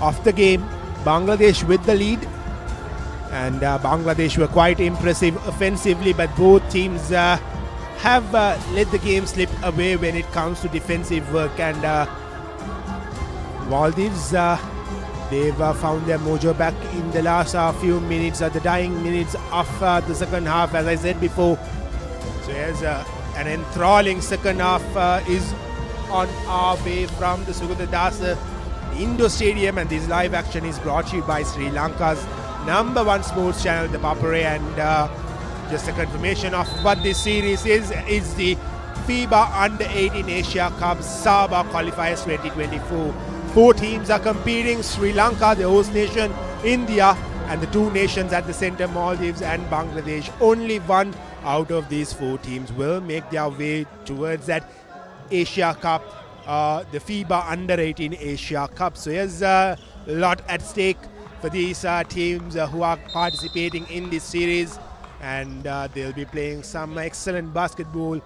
of the game. Bangladesh with the lead, and Bangladesh were quite impressive offensively, but both teams have let the game slip away when it comes to defensive work. And Maldives, they've found their mojo back in the last few minutes, the dying minutes of the second half, as I said before. So yes, an enthralling second half is on our way from the Sugathdasa Indoor Stadium, and this live action is brought to you by Sri Lanka's #1 sports channel, ThePapare. And just a confirmation of what this series is the FIBA Under-18 Asia Cup SABA Qualifiers 2024. 4 teams are competing: Sri Lanka, the host nation, India, and the 2 nations at the center, Maldives and Bangladesh. Only one out of these 4 teams will make their way towards that Asia Cup, the FIBA Under-18 Asia Cup. So there's a lot at stake for these teams who are participating in this series, and they'll be playing some excellent basketball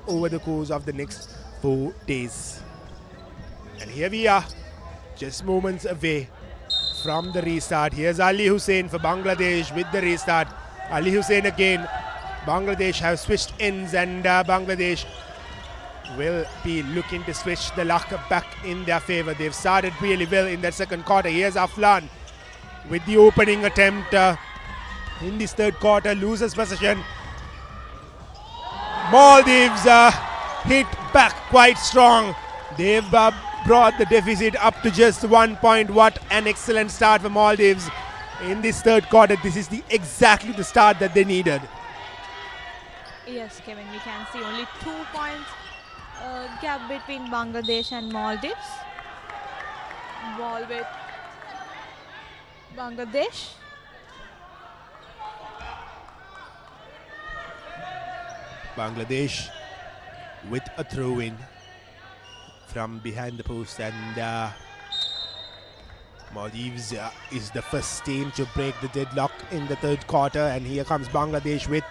over the course of the next 4 days. And here we are, just moments away from the restart. Here's Ali Hussein for Bangladesh with the restart. Ali Hussein again. Bangladesh have switched ends, and Bangladesh will be looking to switch the luck back in their favor. They've started really well in that second quarter. Here's Aflan with the opening attempt in this third quarter, loses possession. Maldives hit back quite strong. They've brought the deficit up to just 1 point. What an excellent start for Maldives in this third quarter. This is exactly the start that they needed. Yes, Kevin, we can see only 2 points gap between Bangladesh and Maldives. Ball with Bangladesh. Bangladesh with a throw-in from behind the post, and Maldives is the first team to break the deadlock in the third quarter. And here comes Bangladesh with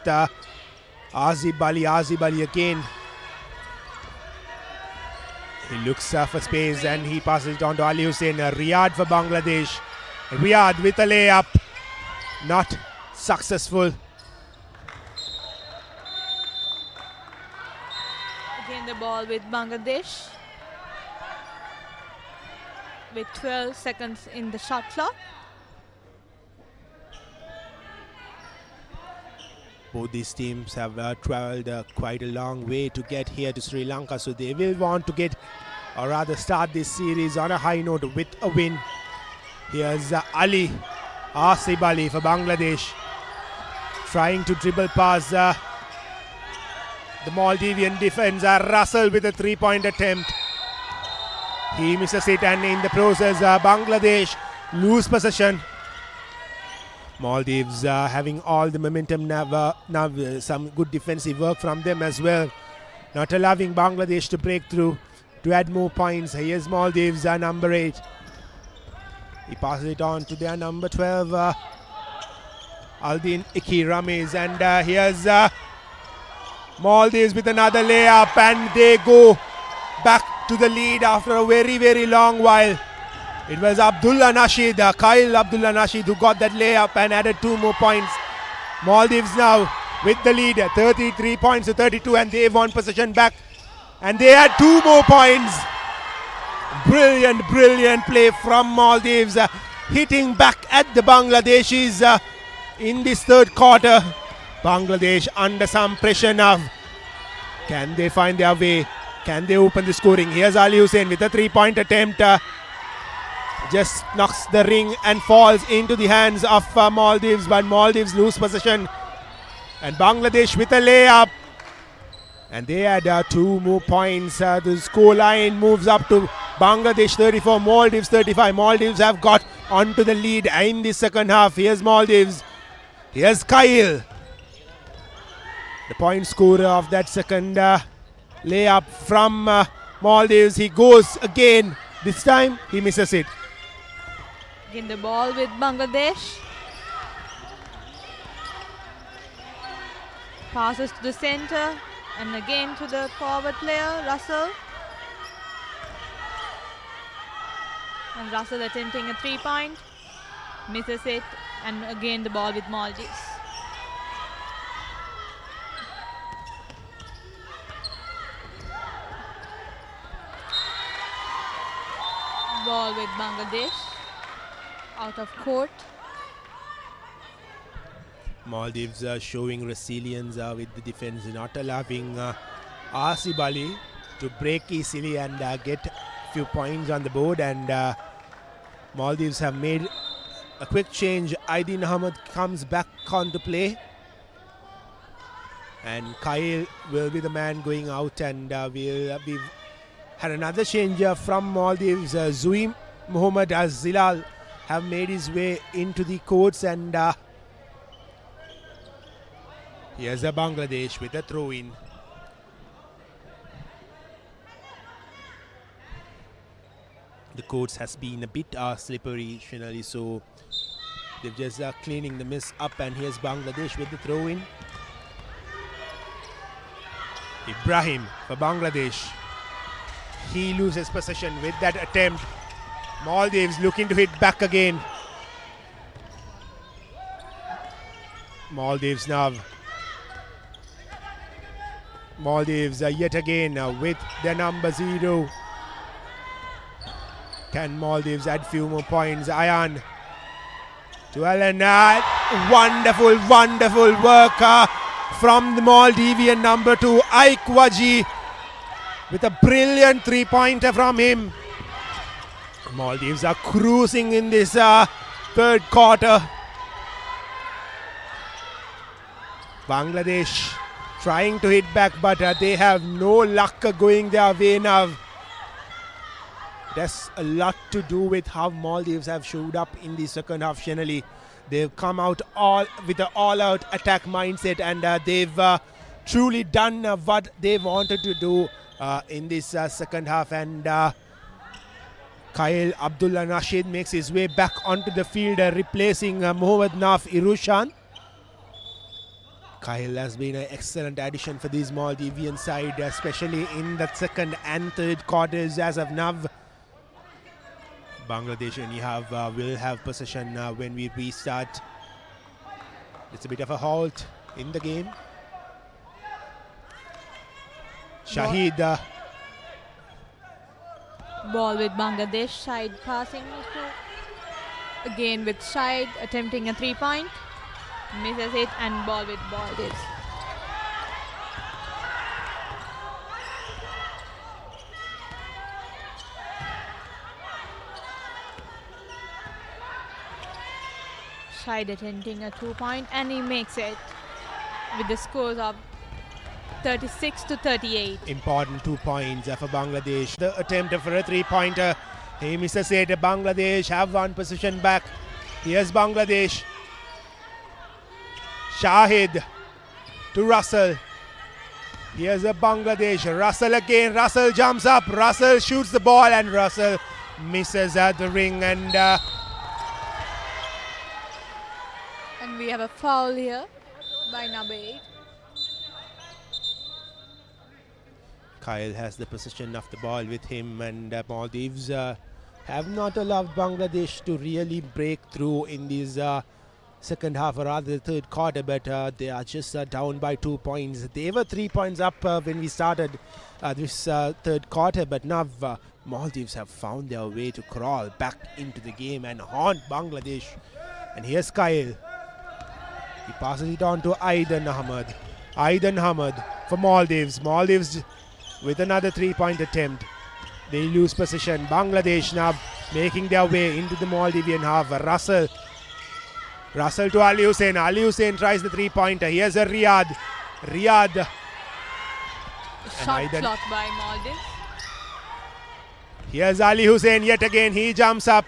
Azib Ali again. He looks for space and he passes it on to Ali Hussein. Riyad for Bangladesh. Riyad with a layup. Not successful. Again the ball with Bangladesh, with 12 seconds in the shot clock. Both these teams have traveled quite a long way to get here to Sri Lanka, so they will want to get, or rather start this series on a high note with a win. Here's Asif Ali for Bangladesh, trying to dribble past the Maldivian defense. Russell with a 3-point attempt. He misses it, and in the process Bangladesh lose possession. Maldives having all the momentum now, some good defensive work from them as well, not allowing Bangladesh to break through to add more points. Here's Maldives, number 8. He passes it on to their number 12, Aldin Iki Ramesh, and here's Maldives with another layup, and they go back to the lead after a very, very long while. It was Abdullah Nasheed, Kyle Abdullah Nasheed, who got that layup and added 2 more points. Maldives now with the lead, 33 points to 32, and they've won possession back And they had 2 more points. Brilliant play from Maldives, hitting back at the Bangladeshis in this third quarter. Bangladesh under some pressure now. Can they find their way? Can they open the scoring? Here's Ali Hussein with a 3-point attempt. Just knocks the ring and falls into the hands of Maldives, but Maldives lose possession. And Bangladesh with a layup. And they had 2 more points. The score line moves up to Bangladesh 34, Maldives 35. Maldives have got onto the lead in the second half. Here's Maldives. Here's Kyle, the point scorer of that second layup from Maldives. He goes again. This time he misses it. Again the ball with Bangladesh. Passes to the center. And again to the forward player, Russell. And Russell attempting a 3-point. Misses it. And again the ball with Maldives. Ball with Bangladesh. Out of court. Maldives are showing resilience with the defense, not allowing Asif Ali to break easily and get a few points on the board. And Maldives have made a quick change. Aidin Ahmed comes back onto play. And Kyle will be the man going out. And we've had another change from Maldives. Zui Muhammad Azilal have made his way into the courts. And here's a Bangladesh with a throw-in. The courts has been a bit slippery, Shinali, so they're just cleaning the mess up. And here's Bangladesh with the throw-in. Ibrahim for Bangladesh. He loses possession with that attempt. Maldives looking to hit back again. Maldives now. Maldives yet again with their number 0. Can Maldives add few more points? Ayan to Alanat. Wonderful work from the Maldivian number 2, Aikwaji, with a brilliant 3-pointer from him. Maldives are cruising in this third quarter. Bangladesh trying to hit back, but they have no luck going their way now. That's a lot to do with how Maldives have showed up in the second half. Generally, they've come out with an all-out attack mindset, and they've truly done what they wanted to do in this second half. And Kyle Abdullah Nasheed makes his way back onto the field, replacing Mohammad Naf Irushan. Kyle has been an excellent addition for this Maldivian side, especially in the second and third quarters as of now. Bangladesh will have possession when we restart. It's a bit of a halt in the game. Shahid. Ball with Bangladesh. Shahid passing to, again with Shahid attempting a 3-point. Misses it, and ball with Maldives. Shahid attempting a 2-point, and he makes it with the scores of 36-38. Important 2 points for Bangladesh. The attempt for a 3-pointer. He misses it. Bangladesh have one position back. Here's Bangladesh. Shahid to Russell. Here's a Bangladesh. Russell again. Russell jumps up. Russell shoots the ball, and Russell misses at the ring. And we have a foul here by number 8. Kyle has the possession of the ball with him, and Maldives have not allowed Bangladesh to really break through in these second half, or rather the third quarter, but they are just down by 2 points. They were 3 points up when we started this third quarter, but now Maldives have found their way to crawl back into the game and haunt Bangladesh. And here's Kyle. He passes it on to Aidan Ahmed. Aidan Ahmed for Maldives. Maldives with another 3-point attempt. They lose possession. Bangladesh now making their way into the Maldivian half. Russell to Ali Hussein. Ali Hussein tries the 3-pointer. Here's a Riyadh. Riyadh. Shot clock by Maldives. Here's Ali Hussein yet again. He jumps up.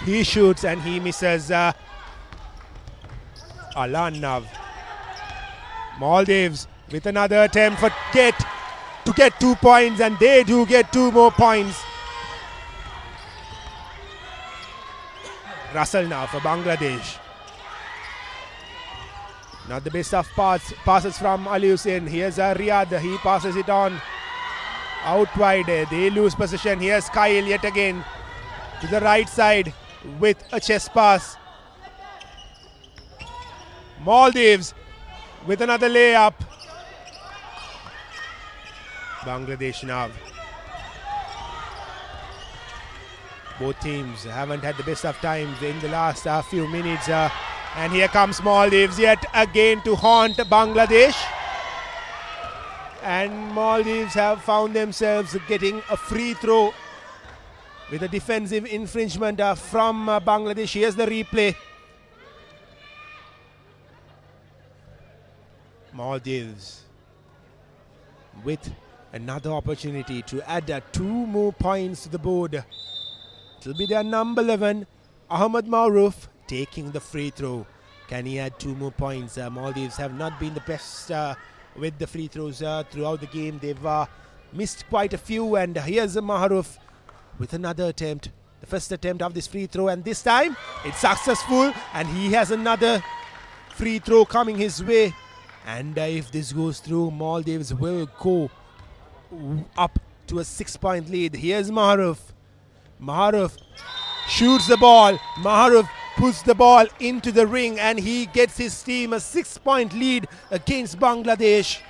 He shoots and he misses. Alan Nav. Maldives with another attempt to get 2 points, and they do get 2 more points. Russell now for Bangladesh. Not the best of passes from Ali Hussein. Here's Riyadh. He passes it on out wide. They lose possession. Here's Kyle yet again to the right side with a chest pass. Maldives with another layup. Bangladesh now. Both teams haven't had the best of times in the last few minutes. And here comes Maldives yet again to haunt Bangladesh. And Maldives have found themselves getting a free throw with a defensive infringement from Bangladesh. Here's the replay. Maldives with another opportunity to add 2 more points to the board. It will be their number 11, Ahmad Maruf, taking the free throw. Can he add 2 more points? Maldives have not been the best with the free throws throughout the game. They've missed quite a few, and here's Maruf with another attempt. The first attempt of this free throw, and this time it's successful, and he has another free throw coming his way. And if this goes through, Maldives will go up to a 6-point lead. Here's Maruf. Maruf shoots the ball. Maruf puts the ball into the ring, and he gets his team a 6-point lead against Bangladesh.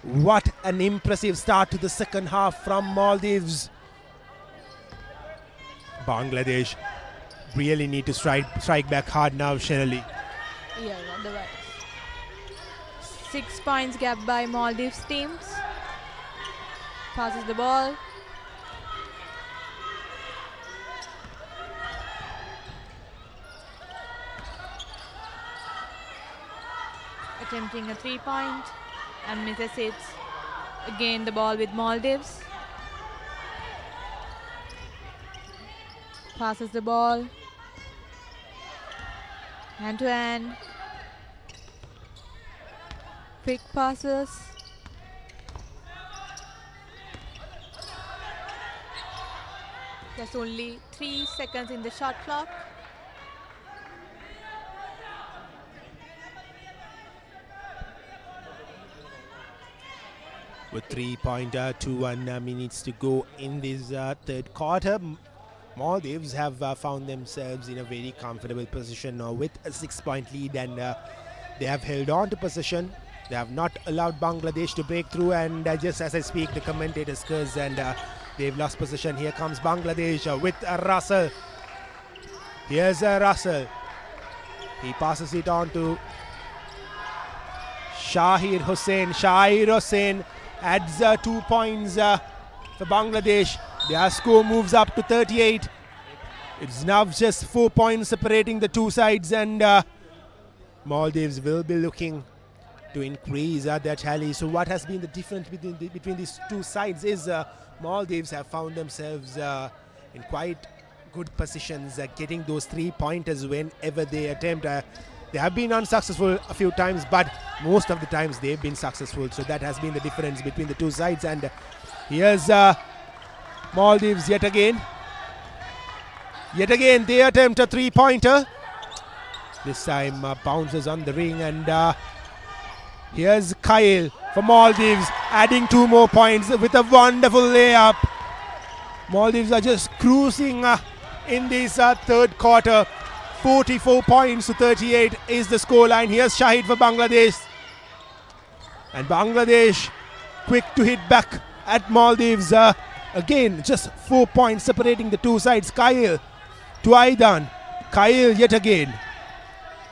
What an impressive start to the second half from Maldives. Bangladesh really need to strike back hard now, Shenali. Yeah, the right. 6 points gap by Maldives teams. Passes the ball. Attempting a 3-point and misses it. Again the ball with Maldives. Passes the ball. Hand to hand. Quick passes. There's only 3 seconds in the shot clock. With 3.21 minutes to go in this third quarter, Maldives have found themselves in a very comfortable position with a 6-point lead, and they have held on to possession. They have not allowed Bangladesh to break through, and just as I speak, the commentators curse, and they've lost possession. Here comes Bangladesh with Russell. Here's Russell. He passes it on to Shahir Hussain. Shahir Hussain adds 2 points for Bangladesh. Their score moves up to 38. It's now just 4 points separating the two sides, and Maldives will be looking to increase their tally. So what has been the difference between these two sides is Maldives have found themselves in quite good positions, getting those 3-pointers whenever they attempt. They have been unsuccessful a few times, but most of the times they've been successful. So that has been the difference between the two sides. And here's Maldives yet again. Yet again they attempt a 3-pointer. This time bounces on the ring, and here's Kyle for Maldives, adding 2 more points with a wonderful layup. Maldives are just cruising in this third quarter. 44 points to 38 is the scoreline. Here's Shahid for Bangladesh. And Bangladesh quick to hit back at Maldives. Again, just 4 points separating the two sides. Kyle to Aidan. Kyle yet again.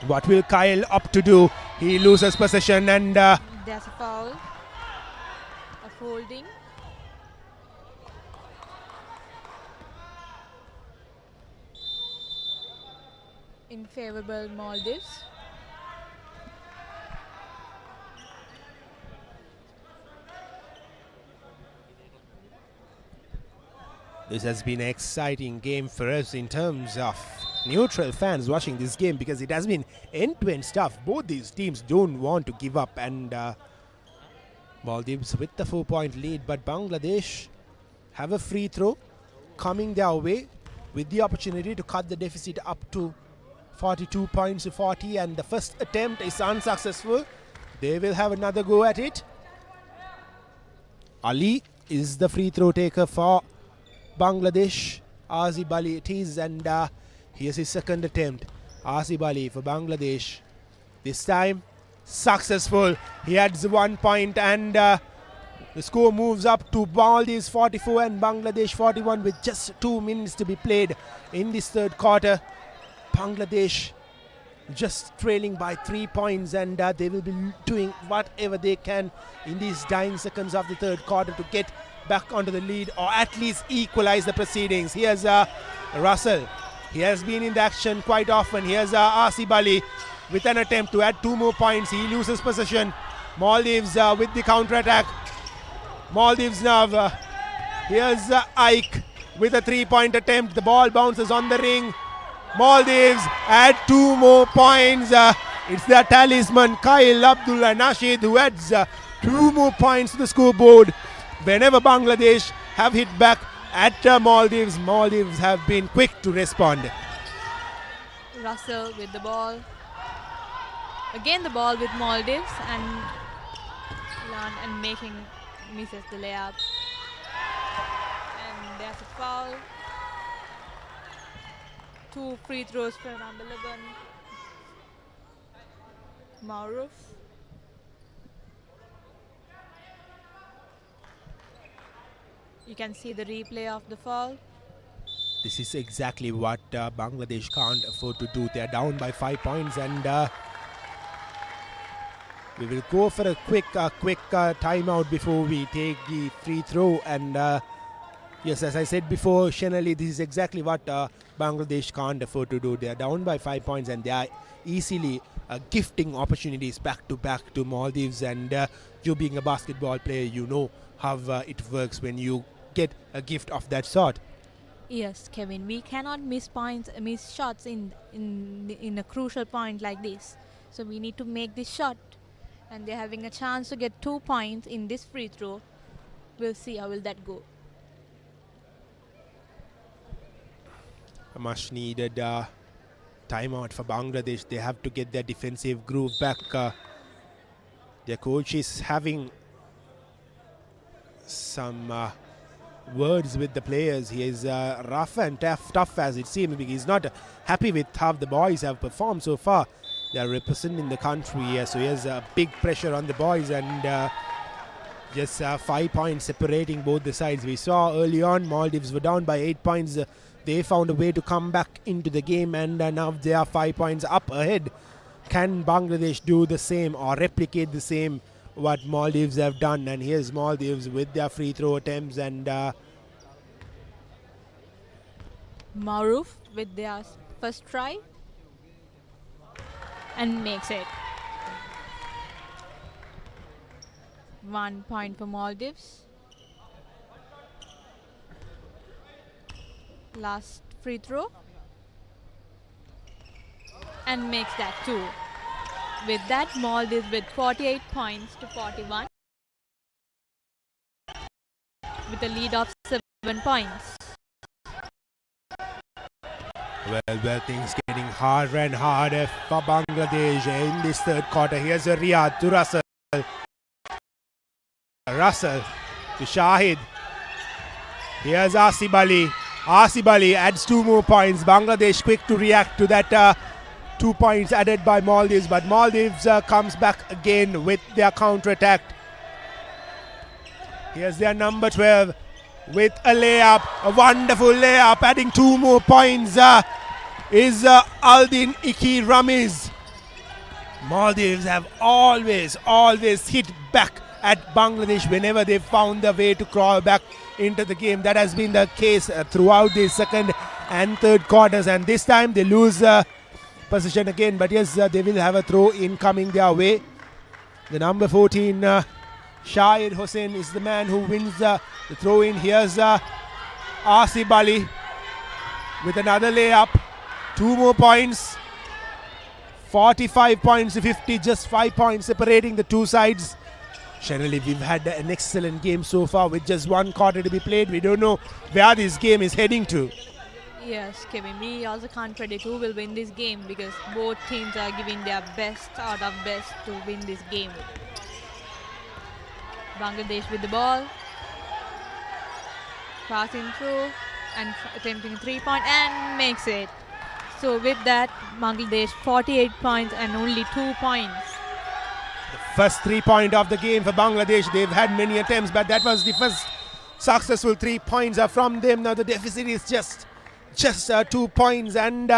What will Kyle opt to do? He loses possession and... There's a foul. A holding. In favorable Maldives. This has been an exciting game for us in terms of neutral fans watching this game, because it has been end-to-end stuff. Both these teams don't want to give up, and Maldives with the 4-point lead, but Bangladesh have a free throw coming their way with the opportunity to cut the deficit up to 42 points to 40, and the first attempt is unsuccessful. They will have another go at it. Ali is the free throw taker for Bangladesh. Asif Ali it is, and here's his second attempt. Asif Ali for Bangladesh. This time successful. He adds 1 point, and the score moves up to Maldives 44 and Bangladesh 41 with just 2 minutes to be played in this third quarter. Bangladesh just trailing by 3 points, and they will be doing whatever they can in these dying seconds of the third quarter to get back onto the lead, or at least equalize the proceedings. Here's Russell. He has been in the action quite often. Here's Asif Ali with an attempt to add 2 more points. He loses possession. Maldives with the counter-attack. Maldives now. Here's Ike with a 3-point attempt. The ball bounces on the ring. Maldives add 2 more points. It's their talisman, Kyle Abdullah Nasheed, who adds 2 more points to the scoreboard. Whenever Bangladesh have hit back at Maldives, Maldives have been quick to respond. Russell with the ball. Again the ball with Maldives, and making misses the layup. And there's a foul. 2 free throws for number 11. Maruf. You can see the replay of the foul. This is exactly what Bangladesh can't afford to do. They're down by 5 points, and we will go for a quick timeout before we take the free throw. And yes, as I said before, Shenali, this is exactly what Bangladesh can't afford to do. They're down by 5 points, and they are easily gifting opportunities back to back to Maldives. And you being a basketball player, you know how it works when you get a gift of that sort. Yes, Kevin, we cannot miss shots in a crucial point like this. So we need to make this shot, and they're having a chance to get 2 points in this free throw. We'll see how will that go. A much needed timeout for Bangladesh. They have to get their defensive groove back. Their coach is having some words with the players. He is rough and tough as it seems, because he's not happy with how the boys have performed so far. They are representing the country, so he has big pressure on the boys, and just 5 points separating both the sides. We saw early on Maldives were down by 8 points. They found a way to come back into the game, and now they are 5 points up ahead. Can Bangladesh do the same or replicate the same what Maldives have done? And here's Maldives with their free throw attempts, and Maruf with their first try and makes it. 1 point for Maldives. Last free throw and makes that 2. With that, Maldives with 48 points to 41 with a lead of 7 points. Well, things getting harder and harder for Bangladesh in this third quarter. Here's a Riyadh to Russell. Russell to Shahid. Here's Asif Ali. Asif Ali adds 2 more points. Bangladesh quick to react to that 2 points added by Maldives, but Maldives comes back again with their counter-attack. Here's their number 12 with a layup, a wonderful layup, adding 2 more points is Aldin Iki Ramiz. Maldives have always hit back at Bangladesh whenever they found the way to crawl back into the game. That has been the case throughout the second and third quarters, and this time they lose possession again, but yes, they will have a throw in coming their way. The number 14 Shahid Hussain is the man who wins the throw in. Here's Asif Ali with another layup, 2 more points, 45 points to 50, just 5 points separating the two sides. Generally, we've had an excellent game so far with just 1 quarter to be played. We don't know where this game is heading to. Yes, Kevin, we also can't predict who will win this game because both teams are giving their best out of best to win this game. Bangladesh with the ball, passing through and attempting a 3-point and makes it. So with that, Bangladesh 48 points and only 2 points. First 3-point of the game for Bangladesh. They've had many attempts, but that was the first successful 3 points from them. Now the deficit is just 2 points, and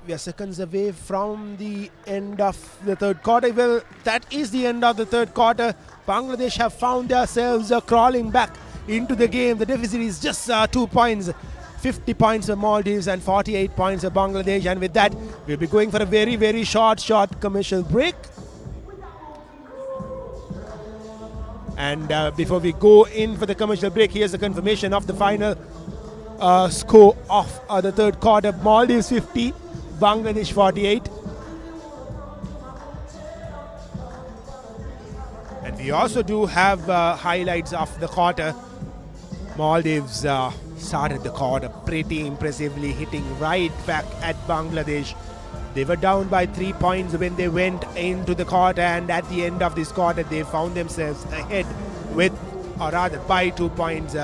we are seconds away from the end of the third quarter. Well, that is the end of the third quarter. Bangladesh have found themselves crawling back into the game. The deficit is just 2 points. 50 points for Maldives and 48 points for Bangladesh. And with that, we'll be going for a very, very short commercial break. And before we go in for the commercial break, here's the confirmation of the final score of the third quarter. Maldives 50, Bangladesh 48. And we also do have highlights of the quarter. Maldives started the quarter pretty impressively, hitting right back at Bangladesh. They were down by 3 points when they went into the quarter, and at the end of this quarter they found themselves ahead with, or rather by 2 points.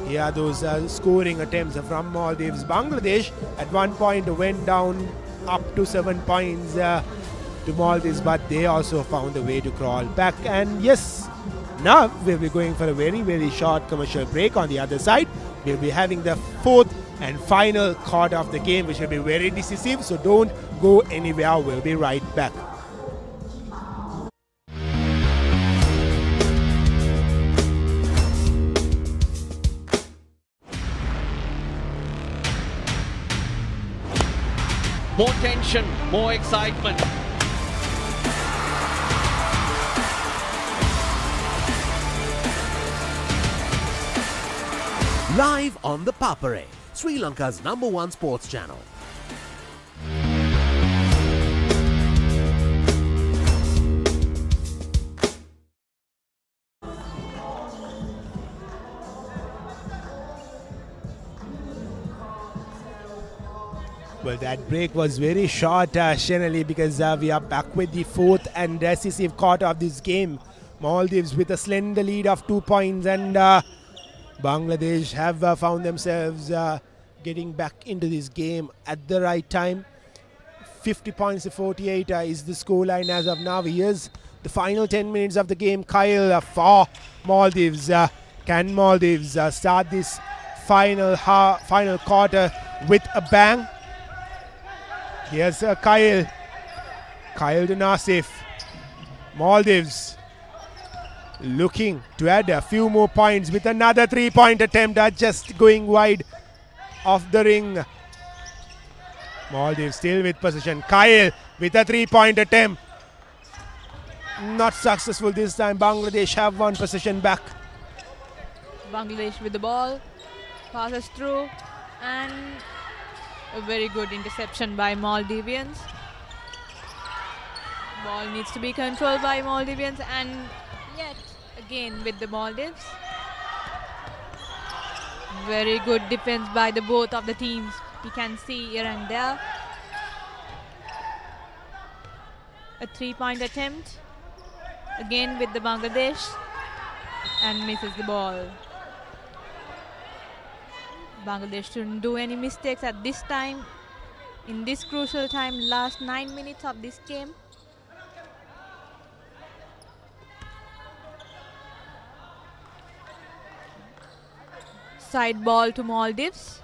Here those scoring attempts from Maldives. Bangladesh at one point went down up to 7 points to Maldives, but they also found a way to crawl back. And yes, now we'll be going for a very, very short commercial break. On the other side, we'll be having the fourth and final quarter of the game, which will be very decisive, so don't go anywhere. We'll be right back. More tension, more excitement. Live on the Papare, Sri Lanka's #1 sports channel. Well, that break was very short, Shenali, because we are back with the fourth and decisive quarter of this game. Maldives with a slender lead of 2 points, and Bangladesh have found themselves getting back into this game at the right time. 50 points to 48 is the scoreline as of now. Here's the final 10 minutes of the game. Kyle for Maldives. Can Maldives start this final quarter with a bang? Here's Kyle to Nasif. Maldives looking to add a few more points with another 3-point attempt, just going wide of the ring. Maldives still with possession. Kyle with a 3-point attempt. Not successful this time. Bangladesh have one possession back. Bangladesh with the ball, passes through, and a very good interception by Maldivians. Ball needs to be controlled by Maldivians, and yet again with the Maldives. Very good defense by the both of the teams. You can see here and there. A 3-point attempt again with the Bangladesh, and misses the ball. Bangladesh shouldn't do any mistakes at this time, in this crucial time, last 9 minutes of this game. Side ball to Maldives.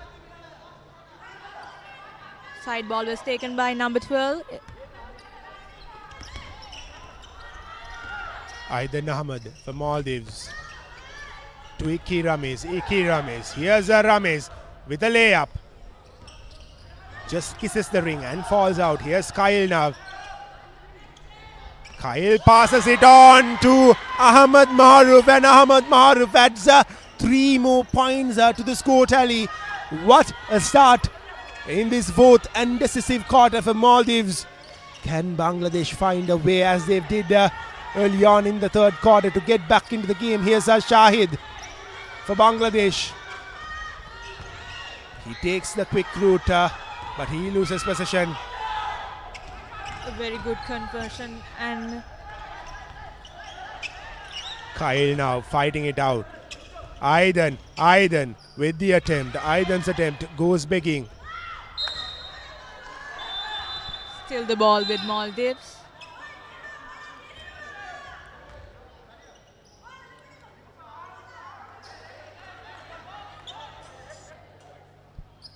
Side ball was taken by number 12. Aidan Ahmed for Maldives. To Iki Ramesh. Iki Ramesh. Here's a Ramesh with a layup. Just kisses the ring and falls out. Here's Kyle now. Kyle passes it on to Ahmed Maruf, and Ahmed Maruf adds 3 more points to the score tally. What a start in this fourth and decisive quarter for Maldives. Can Bangladesh find a way, as they did early on in the third quarter, to get back into the game? Here's Shahid for Bangladesh. He takes the quick route, but he loses possession. A very good conversion, and Kyle now fighting it out. Aidan with the attempt. Aidan's attempt goes begging. still the ball with Maldives.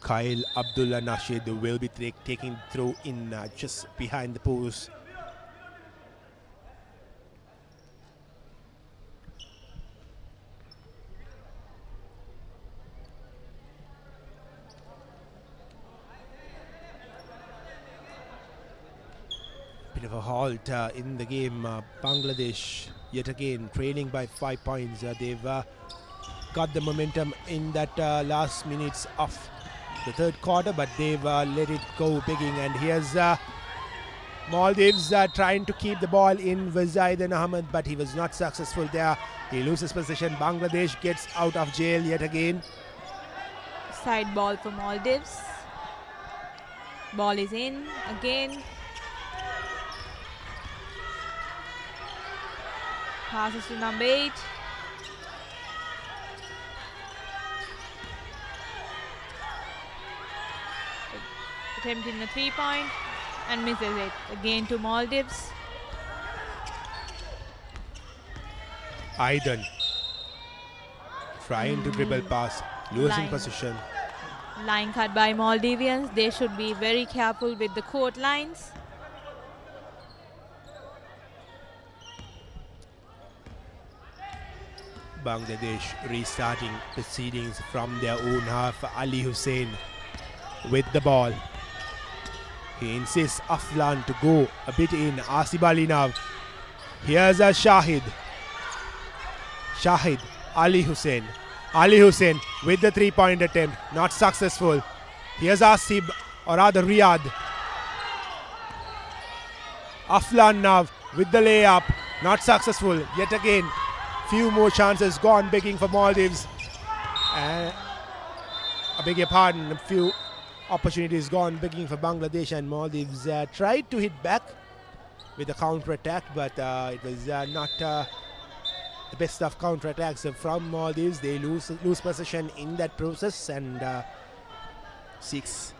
Kyle Abdullah Nasheed will be taking throw in just behind the post. Bit of a halt in the game. Bangladesh yet again trailing by 5 points. They've got the momentum in that last minutes of the third quarter, but they've let it go begging. And here's Maldives trying to keep the ball in with Aidan Ahmed, but he was not successful there. He loses possession. Bangladesh gets out of jail yet again. Side ball for Maldives. Ball is in again. Passes to number 8. Attempting a 3-point and misses it. Again to Maldives. Aidan trying to dribble pass, losing possession. Line cut by Maldivians. They should be very careful with the court lines. Bangladesh restarting proceedings from their own half. Ali Hussein with the ball. He insists Aflan to go a bit in. Asif Ali now. Here's a Shahid. Shahid, Ali Hussein. Ali Hussein with the 3-point attempt. Not successful. Here's Asif, or rather Riyadh. Aflan now with the layup. Not successful. Yet again, few more chances gone begging for Maldives. I beg your pardon, a few opportunities gone begging for Bangladesh, and Maldives tried to hit back with a counter-attack, but it was not the best of counter-attacks from Maldives. They lose possession in that process, and 6-7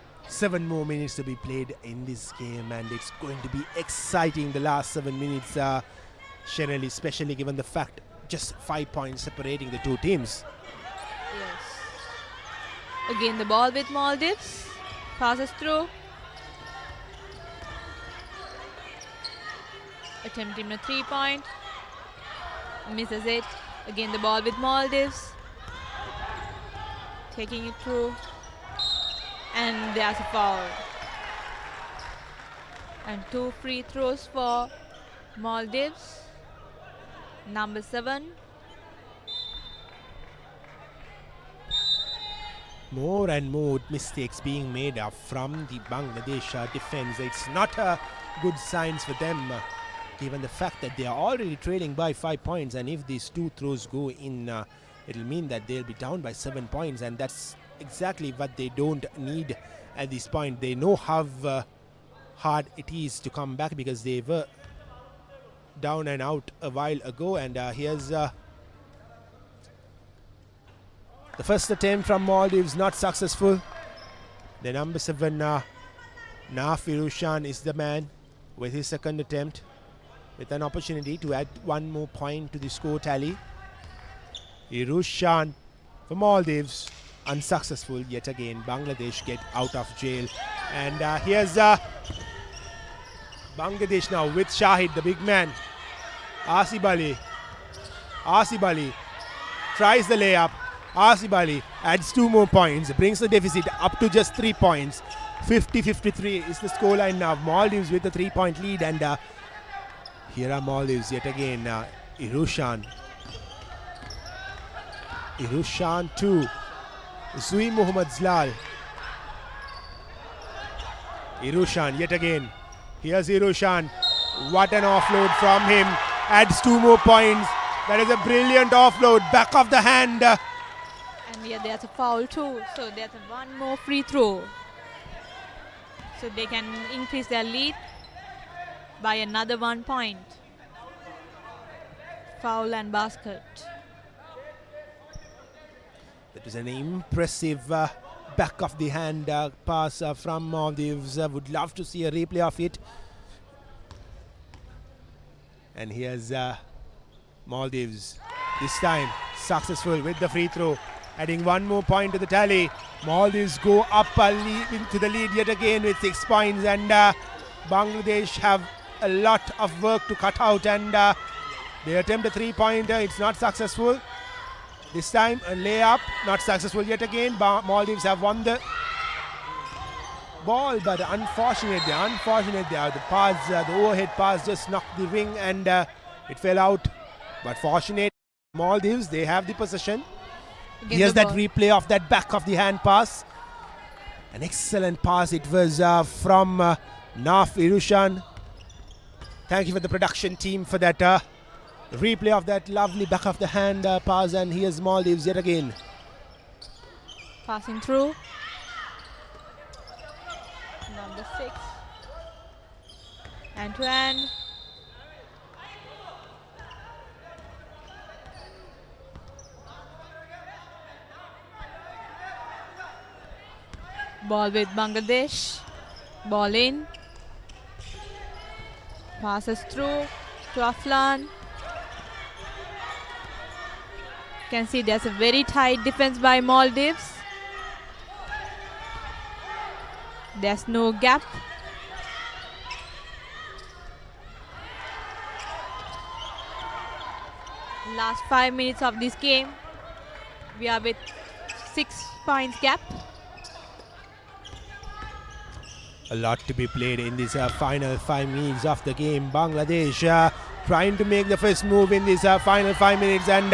more minutes to be played in this game, and it's going to be exciting the last 7 minutes, Shenali, especially given the fact just 5 points separating the two teams. Yes. Again the ball with Maldives. Passes through. Attempting a 3-point. Misses it. Again the ball with Maldives. Taking it through. And there's a foul. And 2 free throws for Maldives. Number 7. More and more mistakes being made from the Bangladesh defense. It's not a good signs for them, given the fact that they are already trailing by 5 points, and if these 2 throws go in, it'll mean that they'll be down by 7 points, and that's exactly what they don't need at this point. They know how hard it is to come back, because they were down and out a while ago. And here's The first attempt from Maldives not successful. The number 7 Naf Irushan is the man with his second attempt, with an opportunity to add one more point to the score tally. Irushan for Maldives, unsuccessful yet again. Bangladesh get out of jail. And here's Bangladesh now with Shahid, the big man. Asif Ali tries the layup. Asif Ali adds 2 more points, brings the deficit up to just 3 points. 50-53 is the scoreline now. Maldives with a 3-point lead, and here are Maldives yet again. Irushan 2. Zui Muhammad Zlal. Irushan yet again. Here's Irushan. What an offload from him. Adds 2 more points. That is a brilliant offload. Back of the hand. And yeah, there's a foul too. So there's one more free throw. So they can increase their lead by another 1 point. Foul and basket. That was an impressive back of the hand pass from Maldives. Would love to see a replay of it. And here's Maldives, this time successful with the free throw, adding 1 more point to the tally. Maldives go up into the lead yet again with 6 points, and Bangladesh have a lot of work to cut out, and they attempt a 3-pointer. It's not successful. This time a layup, not successful yet again. Maldives have won the ball, but unfortunate there. The pass, the overhead pass just knocked the ring, and it fell out. But fortunate Maldives, they have the possession. Here's that replay of that back of the hand pass. An excellent pass it was from Naf Irushan. Thank you for the production team for that replay of that lovely back of the hand pass. And here's Maldives yet again. Passing through. Number 6. End to end. Ball with Bangladesh. Ball in. Passes through to Aflan. Can see there's a very tight defense by Maldives. There's no gap. Last 5 minutes of this game, we are with 6 points gap. A lot to be played in this final 5 minutes of the game. Bangladesh trying to make the first move in this final 5 minutes, and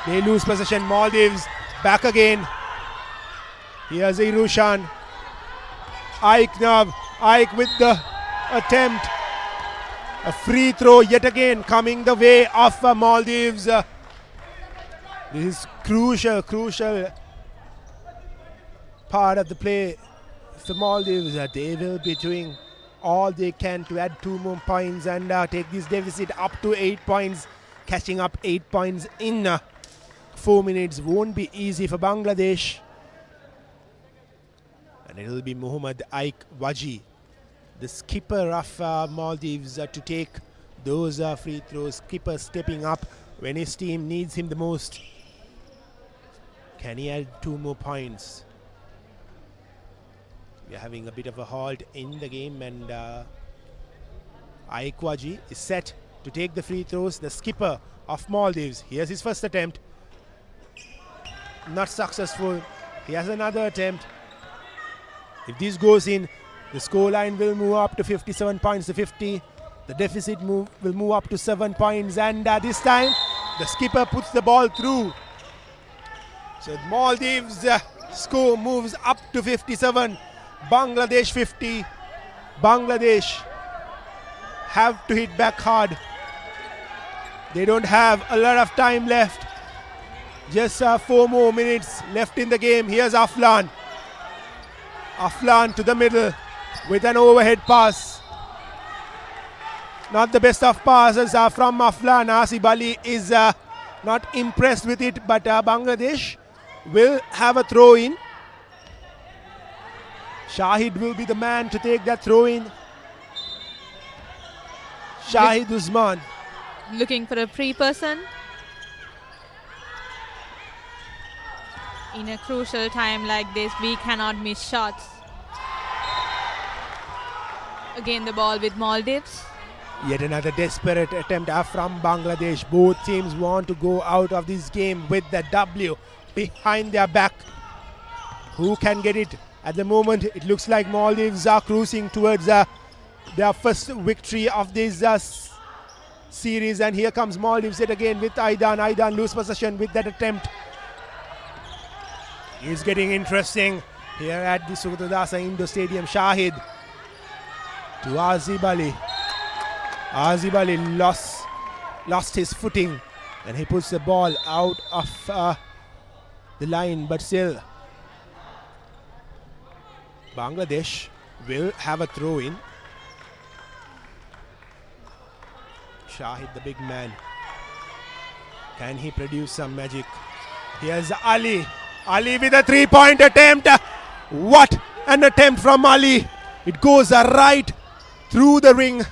they lose possession. Maldives back again. Here's Irushan. Ike now. Ike with the attempt. A free throw yet again coming the way of Maldives. This is crucial part of the play. The Maldives, they will be doing all they can to add 2 more points and take this deficit up to 8 points. Catching up 8 points in 4 minutes won't be easy for Bangladesh. And it will be Muhammad Ike Waji, the skipper of Maldives, to take those free throws. Skipper stepping up when his team needs him the most. Can he add 2 more points? We are having a bit of a halt in the game, and Aikwaji is set to take the free throws. The skipper of Maldives. Here's his first attempt. Not successful. He has another attempt. If this goes in, the scoreline will move up to 57 points to 50. The deficit will move up to 7 points, and this time the skipper puts the ball through. So Maldives score moves up to 57. Bangladesh 50. Bangladesh have to hit back hard. They don't have a lot of time left. Just 4 more minutes left in the game. Here's Aflan. Aflan to the middle with an overhead pass. Not the best of passes from Aflan. Asif Ali is not impressed with it, but Bangladesh will have a throw in. Shahid will be the man to take that throw in. Shahid Usman. Looking for a free person. In a crucial time like this, we cannot miss shots. Again the ball with Maldives. Yet another desperate attempt from Bangladesh. Both teams want to go out of this game with the W behind their back. Who can get it? At the moment, it looks like Maldives are cruising towards their first victory of this series. And here comes Maldives yet again with Aidan. Aidan lose possession with that attempt. It's getting interesting here at the Sugathdasa Indoor Stadium. Shahid to Azib Ali. Azib Ali lost his footing and he puts the ball out of the line, but still Bangladesh will have a throw in. Shahid, the big man, can he produce some magic? Here's Ali. Ali with a three-point attempt. What an attempt from Ali. It goes right through the ring.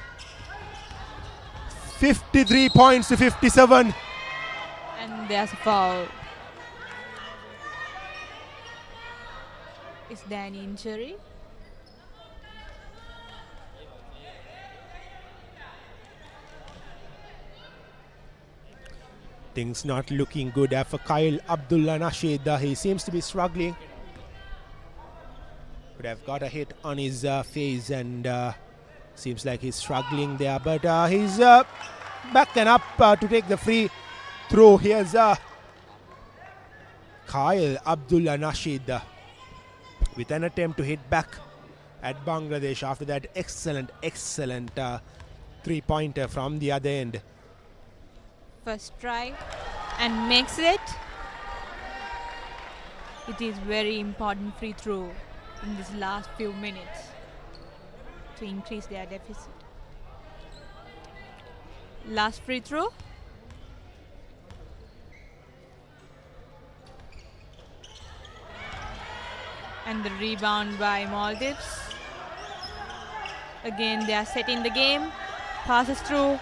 53 points to 57. And there's a foul. Is there any injury? Things not looking good for Kyle Abdullah Nasheed. He seems to be struggling. Could have got a hit on his face and seems like he's struggling there. But he's back and up to take the free throw. Here's Kyle Abdullah Nasheed with an attempt to hit back at Bangladesh after that excellent three-pointer from the other end. First try and makes it. It is very important free throw in this last few minutes to increase their deficit. Last free throw. And the rebound by Maldives. Again they are setting the game. Passes through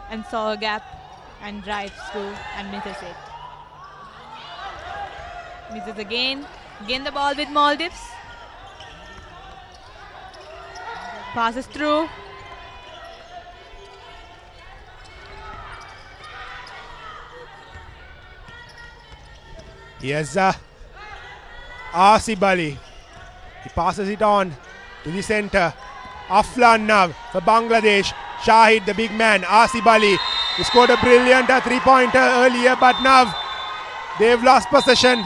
and saw a gap and drives through and misses it. Misses again. Again the ball with Maldives. Passes through. Here's Asif Ali. He passes it on to the center. Aflan now for Bangladesh. Shahid, the big man. Asif Ali. He scored a brilliant three-pointer earlier, but now they've lost possession.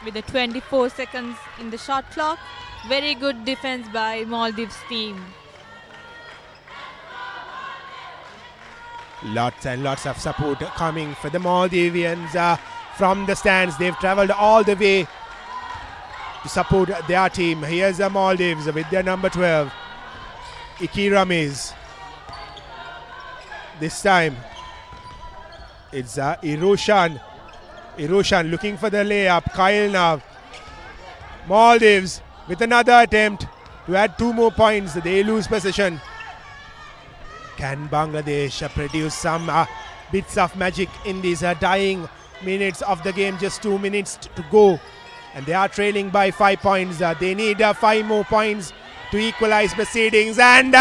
With the 24 seconds in the shot clock, very good defense by Maldives team. Lots and lots of support coming for the Maldivians from the stands. They've traveled all the way to support their team. Here's the Maldives with their number 12, Iki Ramiz. This time it's Iroshan. Iroshan looking for the layup. Kyle now. Maldives with another attempt to add 2 more points. They lose possession. Can Bangladesh produce some bits of magic in these dying minutes of the game? Just 2 minutes to go. And they are trailing by 5 points. They need 5 more points to equalize proceedings. And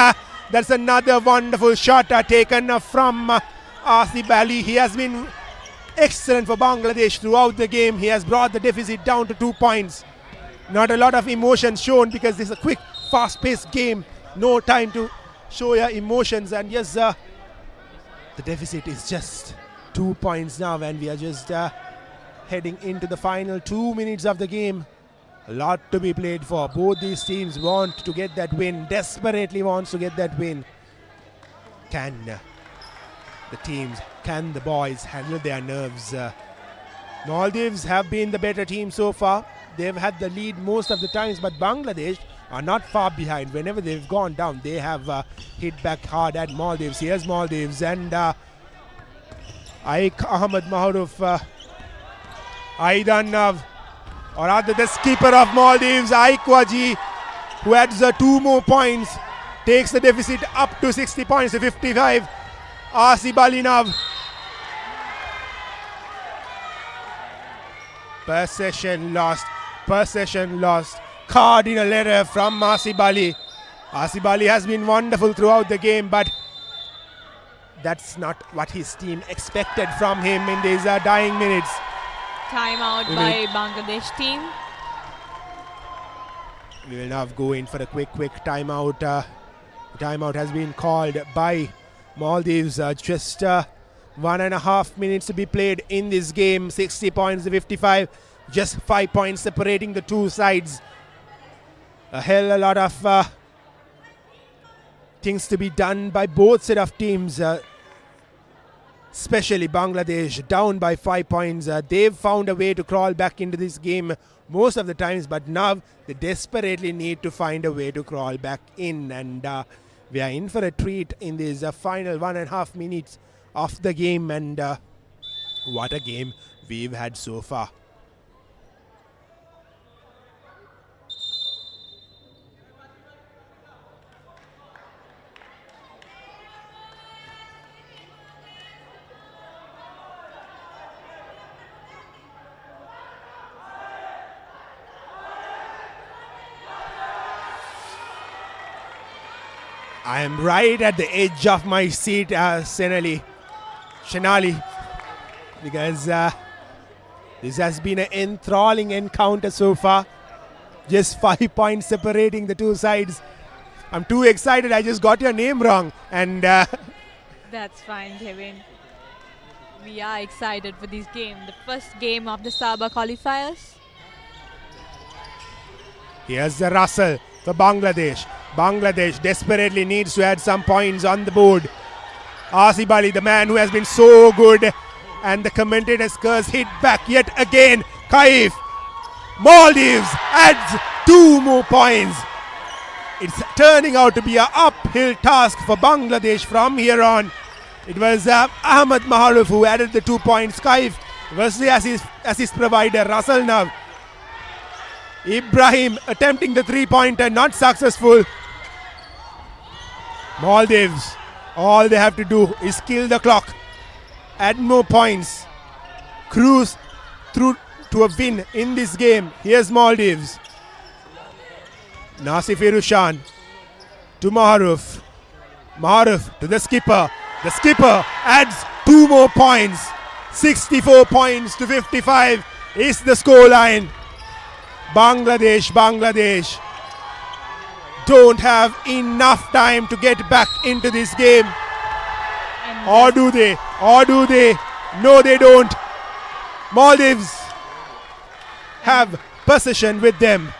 that's another wonderful shot taken from Asif Ali. He has been excellent for Bangladesh throughout the game. He has brought the deficit down to 2 points. Not a lot of emotion shown because this is a quick, fast-paced game. No time to show your emotions. And yes, the deficit is just 2 points now, and we are just heading into the final 2 minutes of the game. A lot to be played for. Both these teams want to get that win, desperately wants to get that win. Can the boys handle their nerves? Maldives have been the better team so far. They've had the lead most of the times, but Bangladesh are not far behind. Whenever they've gone down, they have hit back hard at Maldives. Here's Maldives, and Aik Ahmed Mahruf Aidan Nav, or rather the skipper of Maldives, Aikwaji, who adds 2 more points, takes the deficit up to 60 points to 55. Asif Ali Nav. Possession lost. Cardinal error from Asif Ali. Asif Ali has been wonderful throughout the game, but that's not what his team expected from him in these dying minutes. Timeout by Bangladesh team. We will now go in for a quick timeout. Timeout has been called by Maldives. Just 1.5 minutes to be played in this game. 60 points to 55. Just 5 points separating the two sides. A lot of things to be done by both set of teams. Especially Bangladesh, down by 5 points. They've found a way to crawl back into this game most of the times, but now they desperately need to find a way to crawl back in. And we are in for a treat in this final 1.5 minutes of the game. And what a game we've had so far. I am right at the edge of my seat, Shenali, because this has been an enthralling encounter so far. Just 5 points separating the two sides. I'm too excited, I just got your name wrong. And that's fine, Kevin. We are excited for this game. The first game of the SABA Qualifiers. Here's the Russell for Bangladesh. Bangladesh desperately needs to add some points on the board. Asif Ali, the man who has been so good, and the commentator's curse hit back yet again. Kaif. Maldives adds 2 more points. It's turning out to be an uphill task for Bangladesh from here on. It was Ahmad Maharuf who added the 2 points. Kaif was the assist provider. Russell now. Ibrahim attempting the 3-pointer, not successful. Maldives, all they have to do is kill the clock, add more points, cruise through to a win in this game. Here's Maldives. Nasif Irushan to Maharuf. Maharuf to the skipper. The skipper adds 2 more points. 64 points to 55 is the scoreline. Bangladesh don't have enough time to get back into this game. Or do they? No, they don't. Maldives have possession with them.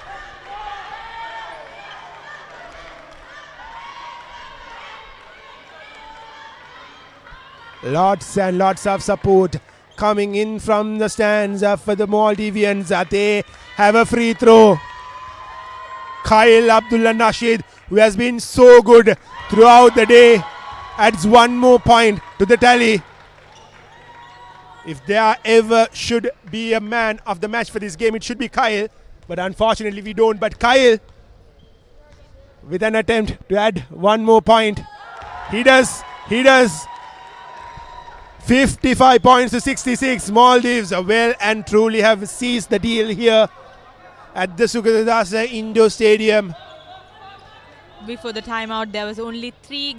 Lots and lots of support coming in from the stands for the Maldivians. They have a free throw. Khail Abdullah Nasheed, who has been so good throughout the day, adds 1 more point to the tally. If there ever should be a man of the match for this game, it should be Khail. But unfortunately we don't. But Khail, with an attempt to add 1 more point. He does. 55 points to 66. Maldives well and truly have seized the deal here at the Sugathdasa Indoor Stadium. Before the timeout, there was only 3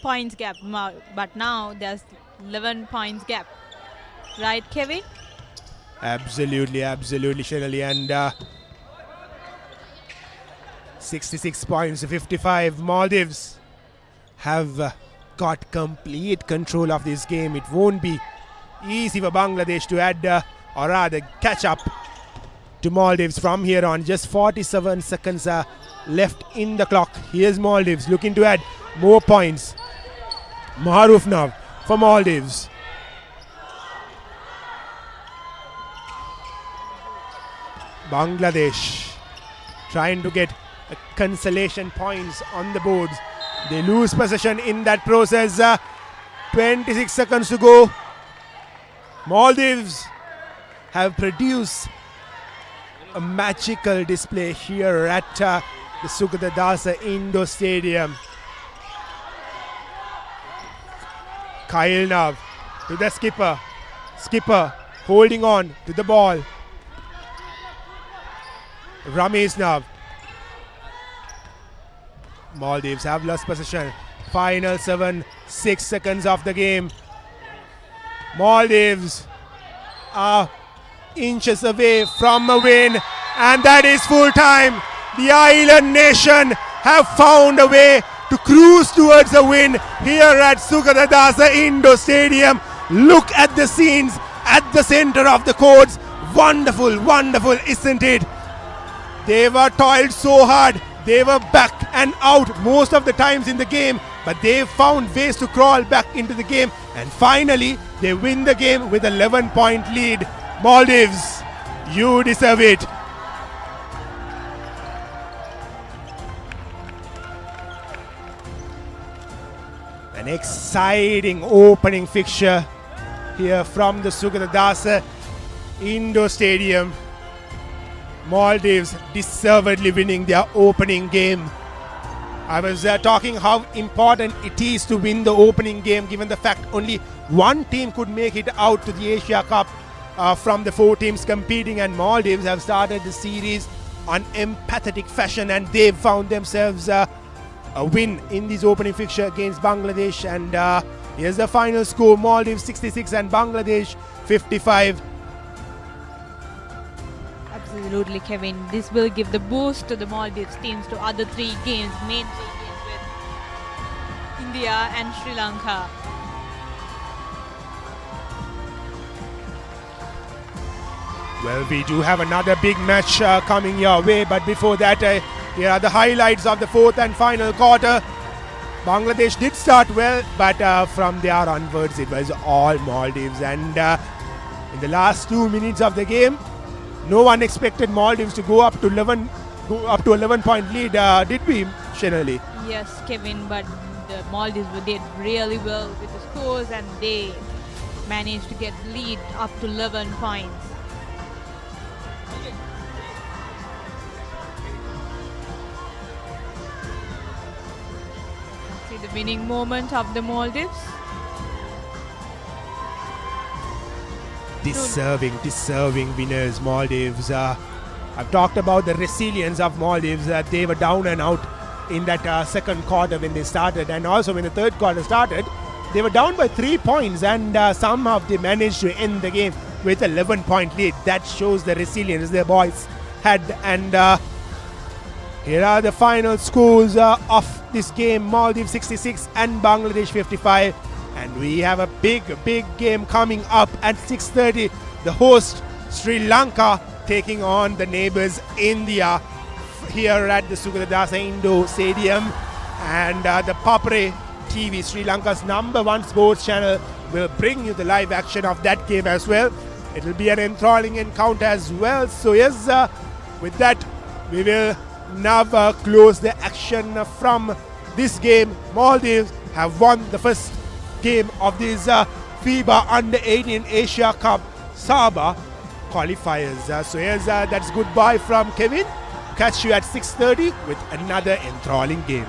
points gap, but now there's 11 points gap. Right, Kevin? Absolutely, Shenali. And 66 points to 55. Maldives have got complete control of this game. It won't be easy for Bangladesh to add or rather catch up to Maldives from here on. Just 47 seconds left in the clock. Here's Maldives looking to add more points. Maharuf now for Maldives. Bangladesh trying to get consolation points on the boards. They lose possession in that process. 26 seconds to go. Maldives have produced a magical display here at the Sugathdasa Indoor Stadium. Kyle now to the skipper. Skipper holding on to the ball. Ramesh now. Maldives have lost possession. Final 6 seconds of the game. Maldives are inches away from a win, and that is full time. The island nation have found a way to cruise towards a win here at Sugathdasa Indoor Stadium. Look at the scenes at the center of the courts. Wonderful, wonderful, isn't it? They were toiled so hard. They were back and out most of the times in the game, but they found ways to crawl back into the game, and finally they win the game with an 11-point lead. Maldives, you deserve it. An exciting opening fixture here from the Sugathdasa Indoor Stadium. Maldives deservedly winning their opening game. I was talking how important it is to win the opening game, given the fact only one team could make it out to the Asia Cup from the 4 teams competing, and Maldives have started the series on empathetic fashion, and they've found themselves a win in this opening fixture against Bangladesh. And here's the final score: Maldives 66 and Bangladesh 55. Absolutely, Kevin. This will give the boost to the Maldives teams to other 3 games, main 3 games with India and Sri Lanka. Well, we do have another big match coming your way, but before that, here are the highlights of the 4th and final quarter. Bangladesh did start well, but from there onwards, it was all Maldives. And in the last 2 minutes of the game, no one expected Maldives to go up to 11-point lead, did we, Shenali? Yes, Kevin, but the Maldives did really well with the scores, and they managed to get lead up to 11 points. See the winning moment of the Maldives. Deserving winners, Maldives. I've talked about the resilience of Maldives. They were down and out in that second quarter when they started, and also when the third quarter started, they were down by 3 points, and somehow they managed to end the game with an 11-point lead. That shows the resilience their boys had. And here are the final scores of this game: Maldives 66 and Bangladesh 55. And we have a big game coming up at 6:30. The host, Sri Lanka, taking on the neighbors, India, here at the Sugathdasa Indoor Stadium. And the Papare TV, Sri Lanka's #1 sports channel, will bring you the live action of that game as well. It will be an enthralling encounter as well. So yes, with that, we will now close the action from this game. Maldives have won the first game of this FIBA Under-18 Asia Cup SABA Qualifiers. So yes, that's goodbye from Kevin. Catch you at 6:30 with another enthralling game.